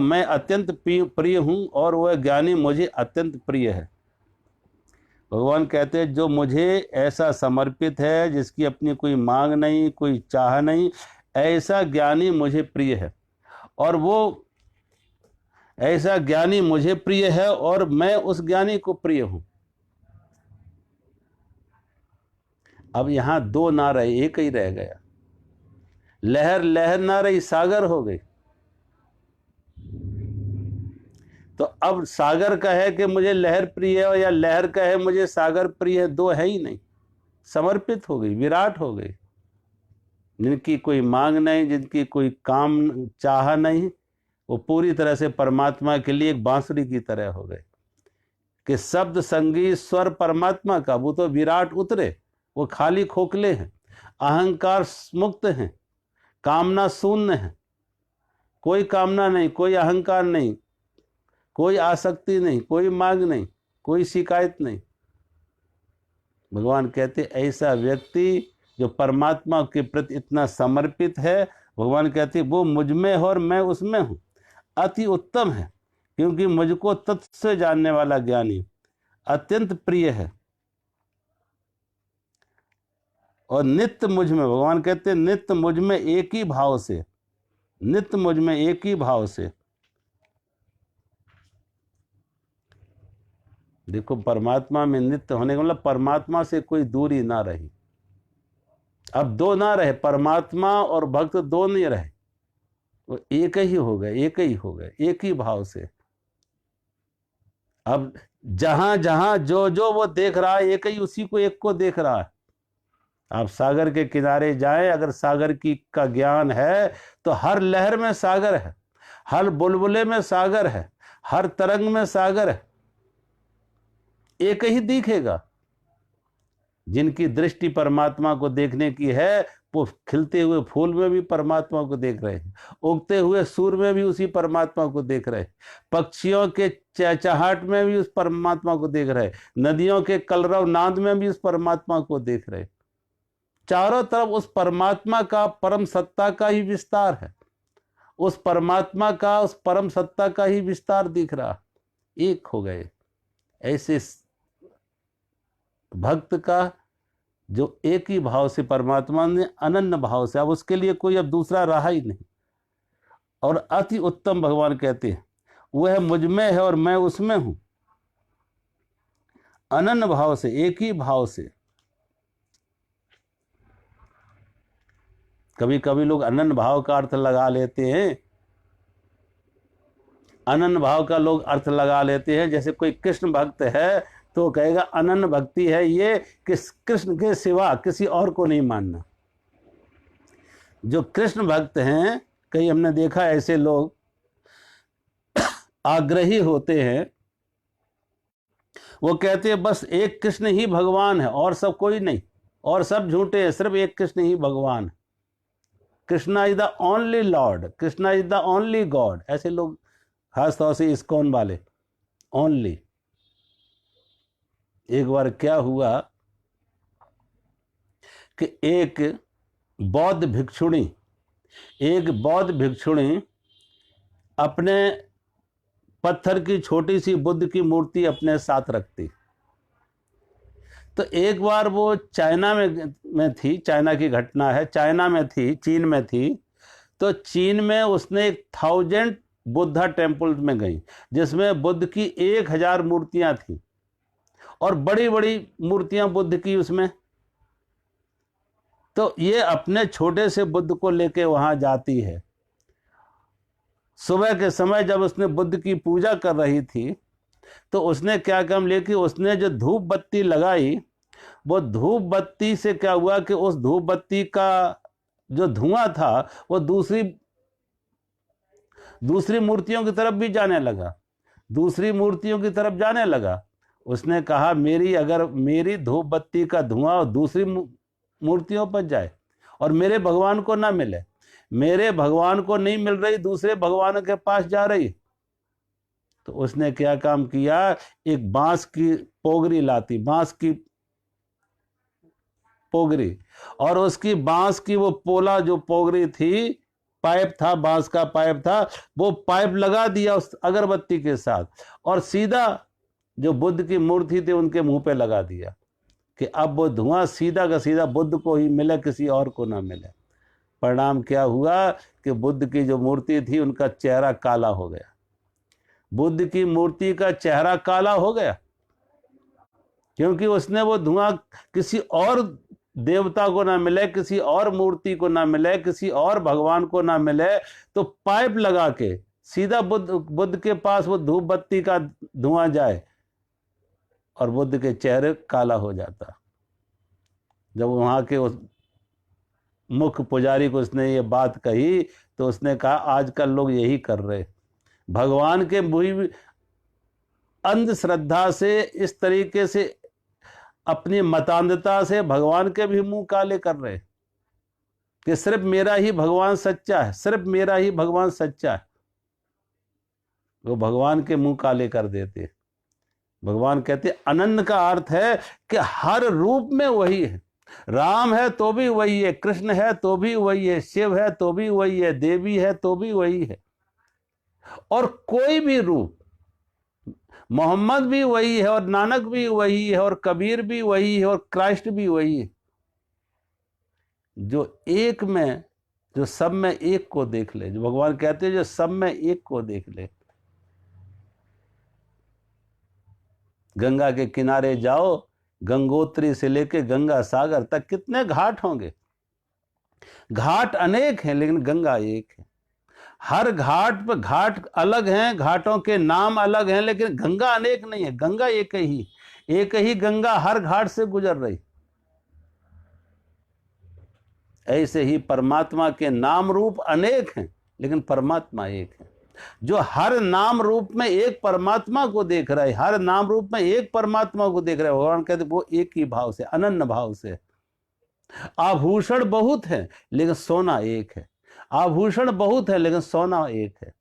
मैं अत्यंत प्रिय हूं और वह ज्ञानी मुझे अत्यंत प्रिय है। भगवान कहते हैं जो मुझे ऐसा समर्पित है, जिसकी अपनी कोई मांग नहीं, कोई चाह नहीं, ऐसा ज्ञानी मुझे प्रिय है, और वो ऐसा ज्ञानी मुझे प्रिय है और मैं उस ज्ञानी को प्रिय हूं। अब यहां दो ना रहे, एक ही रह गया। लहर लहर ना रही, सागर हो गई। तो अब सागर कहे कि मुझे लहर प्रिय है या लहर कहे मुझे सागर प्रिय है, दो है ही नहीं, समर्पित हो गई, विराट हो गई। जिनकी कोई मांग नहीं, जिनकी कोई काम चाह नहीं, वो पूरी तरह से परमात्मा के लिए एक बांसुरी की तरह हो गए कि शब्द संगीत स्वर परमात्मा का, वो तो विराट उतरे, वो खाली खोखले हैं, अहंकार मुक्त हैं, कामना शून्य है, कोई कामना नहीं, कोई अहंकार नहीं, कोई आसक्ति नहीं, कोई मांग नहीं, कोई शिकायत नहीं। भगवान कहते ऐसा व्यक्ति जो परमात्मा के प्रति इतना समर्पित है, भगवान कहते वो मुझ में है और मैं उसमें हूं, अति उत्तम है, क्योंकि मुझको तत्व से जानने वाला ज्ञानी अत्यंत प्रिय है। और नित्य मुझ में, भगवान कहते नित्य मुझ में एक ही भाव से, नित्य मुझ में एक ही भाव से। देखो परमात्मा में नित्य होने का मतलब परमात्मा से कोई दूरी ना रही। अब दो ना रहे, परमात्मा और भक्त दो नहीं रहे, वो एक ही हो गए, एक ही हो गए, एक ही भाव से। अब जहां जहां जो जो वो देख रहा है, एक ही उसी को, एक को देख रहा है। आप सागर के किनारे जाएं, अगर सागर का ज्ञान है तो हर लहर में सागर है, हर बुलबुले में सागर है, हर तरंग में सागर है, एक ही दिखेगा। जिनकी दृष्टि परमात्मा को देखने की है वो खिलते हुए फूल में भी परमात्मा को देख रहे हैं, उगते हुए सूर्य में भी उसी परमात्मा को देख रहे हैं, पक्षियों के चहचहाट में भी उस परमात्मा को देख रहे हैं, नदियों के कलरव नाद में भी उस परमात्मा को देख रहे हैं। चारों तरफ उस परमात्मा का, परम सत्ता का ही विस्तार है, उस परमात्मा का, उस परम सत्ता का ही विस्तार दिख रहा। एक हो गए। ऐसे भक्त का जो एक ही भाव से परमात्मा ने अनन्य भाव से, अब उसके लिए कोई अब दूसरा रहा ही नहीं। और अति उत्तम भगवान कहते हैं वह मुझ में है और मैं उसमें हूं। अनन्य भाव से, एक ही भाव से। कभी कभी लोग अनन्य भाव का अर्थ लगा लेते हैं, अनन्य भाव का लोग अर्थ लगा लेते हैं, जैसे कोई कृष्ण भक्त है तो कहेगा अनन्य भक्ति है ये कि कृष्ण के सिवा किसी और को नहीं मानना। जो कृष्ण भक्त हैं, कई हमने देखा ऐसे लोग आग्रही होते हैं, वो कहते हैं बस एक कृष्ण ही भगवान है और सब कोई नहीं, और सब झूठे हैं, सिर्फ एक कृष्ण ही भगवान है। Krishna is the only Lord, Krishna is the only God. ऐसे लोग खासतौर से इस्कॉन वाले, ओनली। एक बार क्या हुआ कि एक बौद्ध भिक्षुणी अपने पत्थर की छोटी सी बुद्ध की मूर्ति अपने साथ रखती। तो एक बार वो चाइना में थी, चाइना की घटना है, चाइना में थी, चीन में थी। तो चीन में उसने 1000 बुद्धा टेम्पल में गई, जिसमें बुद्ध की 1000 मूर्तियां थी, और बड़ी बड़ी मूर्तियां बुद्ध की उसमें। तो ये अपने छोटे से बुद्ध को लेके वहां जाती है। सुबह के समय जब उसने बुद्ध की पूजा कर रही थी, तो उसने क्या काम लिया कि उसने जो धूप बत्ती लगाई, वो धूप बत्ती से क्या हुआ कि उस धूप बत्ती का जो धुआं था वो दूसरी मूर्तियों की तरफ भी जाने लगा, दूसरी मूर्तियों की तरफ जाने लगा। उसने कहा मेरी धूप बत्ती का धुआं दूसरी मूर्तियों पर जाए और मेरे भगवान को ना मिले, मेरे भगवान को नहीं मिल रही, दूसरे भगवान के पास जा रही। तो उसने क्या काम किया, एक बांस की पोगरी लाती, बांस की पोगरी, और उसकी बांस की वो पोला जो पोगरी थी, पाइप था, बांस का पाइप था, वो पाइप लगा दिया उस अगरबत्ती के साथ, और सीधा जो बुद्ध की मूर्ति थी उनके मुंह पे लगा दिया कि अब वो धुआं सीधा का सीधा बुद्ध को ही मिले, किसी और को ना मिले। परिणाम क्या हुआ कि बुद्ध की जो मूर्ति थी उनका चेहरा काला हो गया, बुद्ध की मूर्ति का चेहरा काला हो गया, क्योंकि उसने वो धुआं किसी और देवता को ना मिले, किसी और मूर्ति को ना मिले, किसी और भगवान को ना मिले, तो पाइप लगा के सीधा बुद्ध के पास वो धूप बत्ती का धुआं जाए और बुद्ध के चेहरे काला हो जाता। जब वहां के उस मुख्य पुजारी को उसने ये बात कही, तो उसने कहा आजकल लोग यही कर रहे, भगवान के बुरी अंधश्रद्धा से, इस तरीके से अपनी मतांधता से भगवान के भी मुंह काले कर रहे कि सिर्फ मेरा ही भगवान सच्चा है, सिर्फ मेरा ही भगवान सच्चा है। वो भगवान के मुंह काले कर देते। भगवान कहते अनन्य का अर्थ है कि हर रूप में वही है, राम है तो भी वही है, कृष्ण है तो भी वही है, शिव है तो भी वही है, देवी है तो भी वही है, और कोई भी रूप, मोहम्मद भी वही है, और नानक भी वही है, और कबीर भी वही है, और क्राइस्ट भी वही है। जो एक में, जो सब में एक को देख ले, जो भगवान कहते हैं जो सब में एक को देख ले। गंगा के किनारे जाओ, गंगोत्री से लेके गंगा सागर तक कितने घाट होंगे, घाट अनेक हैं लेकिन गंगा एक है। हर घाट पर घाट अलग हैं, घाटों के नाम अलग हैं, लेकिन गंगा अनेक नहीं है, गंगा एक ही गंगा हर घाट से गुजर रही। ऐसे ही परमात्मा के नाम रूप अनेक हैं लेकिन परमात्मा एक है। जो हर नाम रूप में एक परमात्मा को देख रहा है, हर नाम रूप में एक परमात्मा को देख रहा है, भगवान कहते वो एक ही भाव से, अनन्य भाव से। आभूषण बहुत है लेकिन सोना एक है, आभूषण बहुत है लेकिन सोना एक है।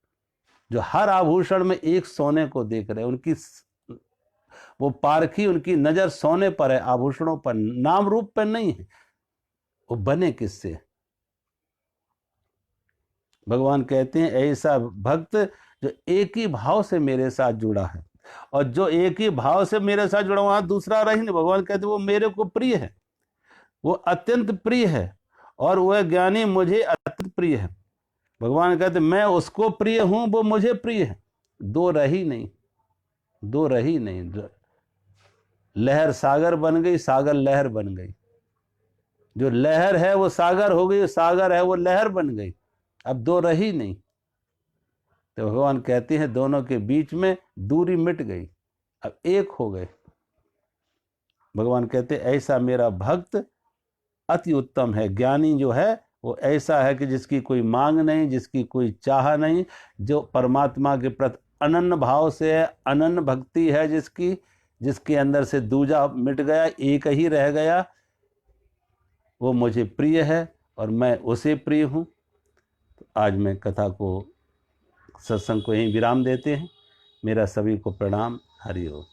जो हर आभूषण में एक सोने को देख रहे हैं, उनकी वो पारखी, उनकी नजर सोने पर है, आभूषणों पर, नाम रूप पर नहीं है। वो बने किससे? भगवान कहते हैं ऐसा भक्त जो एक ही भाव से मेरे साथ जुड़ा है, और जो एक ही भाव से मेरे साथ जुड़ा, वहां दूसरा रही नहीं। भगवान कहते वो मेरे को प्रिय है, वो अत्यंत प्रिय है, और वह ज्ञानी मुझे अत्यंत प्रिय है। भगवान कहते मैं उसको प्रिय हूं, वो मुझे प्रिय है। दो रही नहीं, दो रही नहीं। लहर सागर बन गई, सागर लहर बन गई। जो लहर है वो सागर हो गई, सागर है वो लहर बन गई। अब दो रही नहीं। तो भगवान कहते हैं दोनों के बीच में दूरी मिट गई, अब एक हो गए। भगवान कहते ऐसा मेरा भक्त अति उत्तम है। ज्ञानी जो है वो ऐसा है कि जिसकी कोई मांग नहीं, जिसकी कोई चाह नहीं, जो परमात्मा के प्रति अनन्य भाव से है, अनन्य भक्ति है जिसकी, जिसके अंदर से दूजा मिट गया, एक ही रह गया, वो मुझे प्रिय है और मैं उसे प्रिय हूँ। तो आज मैं कथा को, सत्संग को यहीं विराम देते हैं। मेरा सभी को प्रणाम। हरि ओम।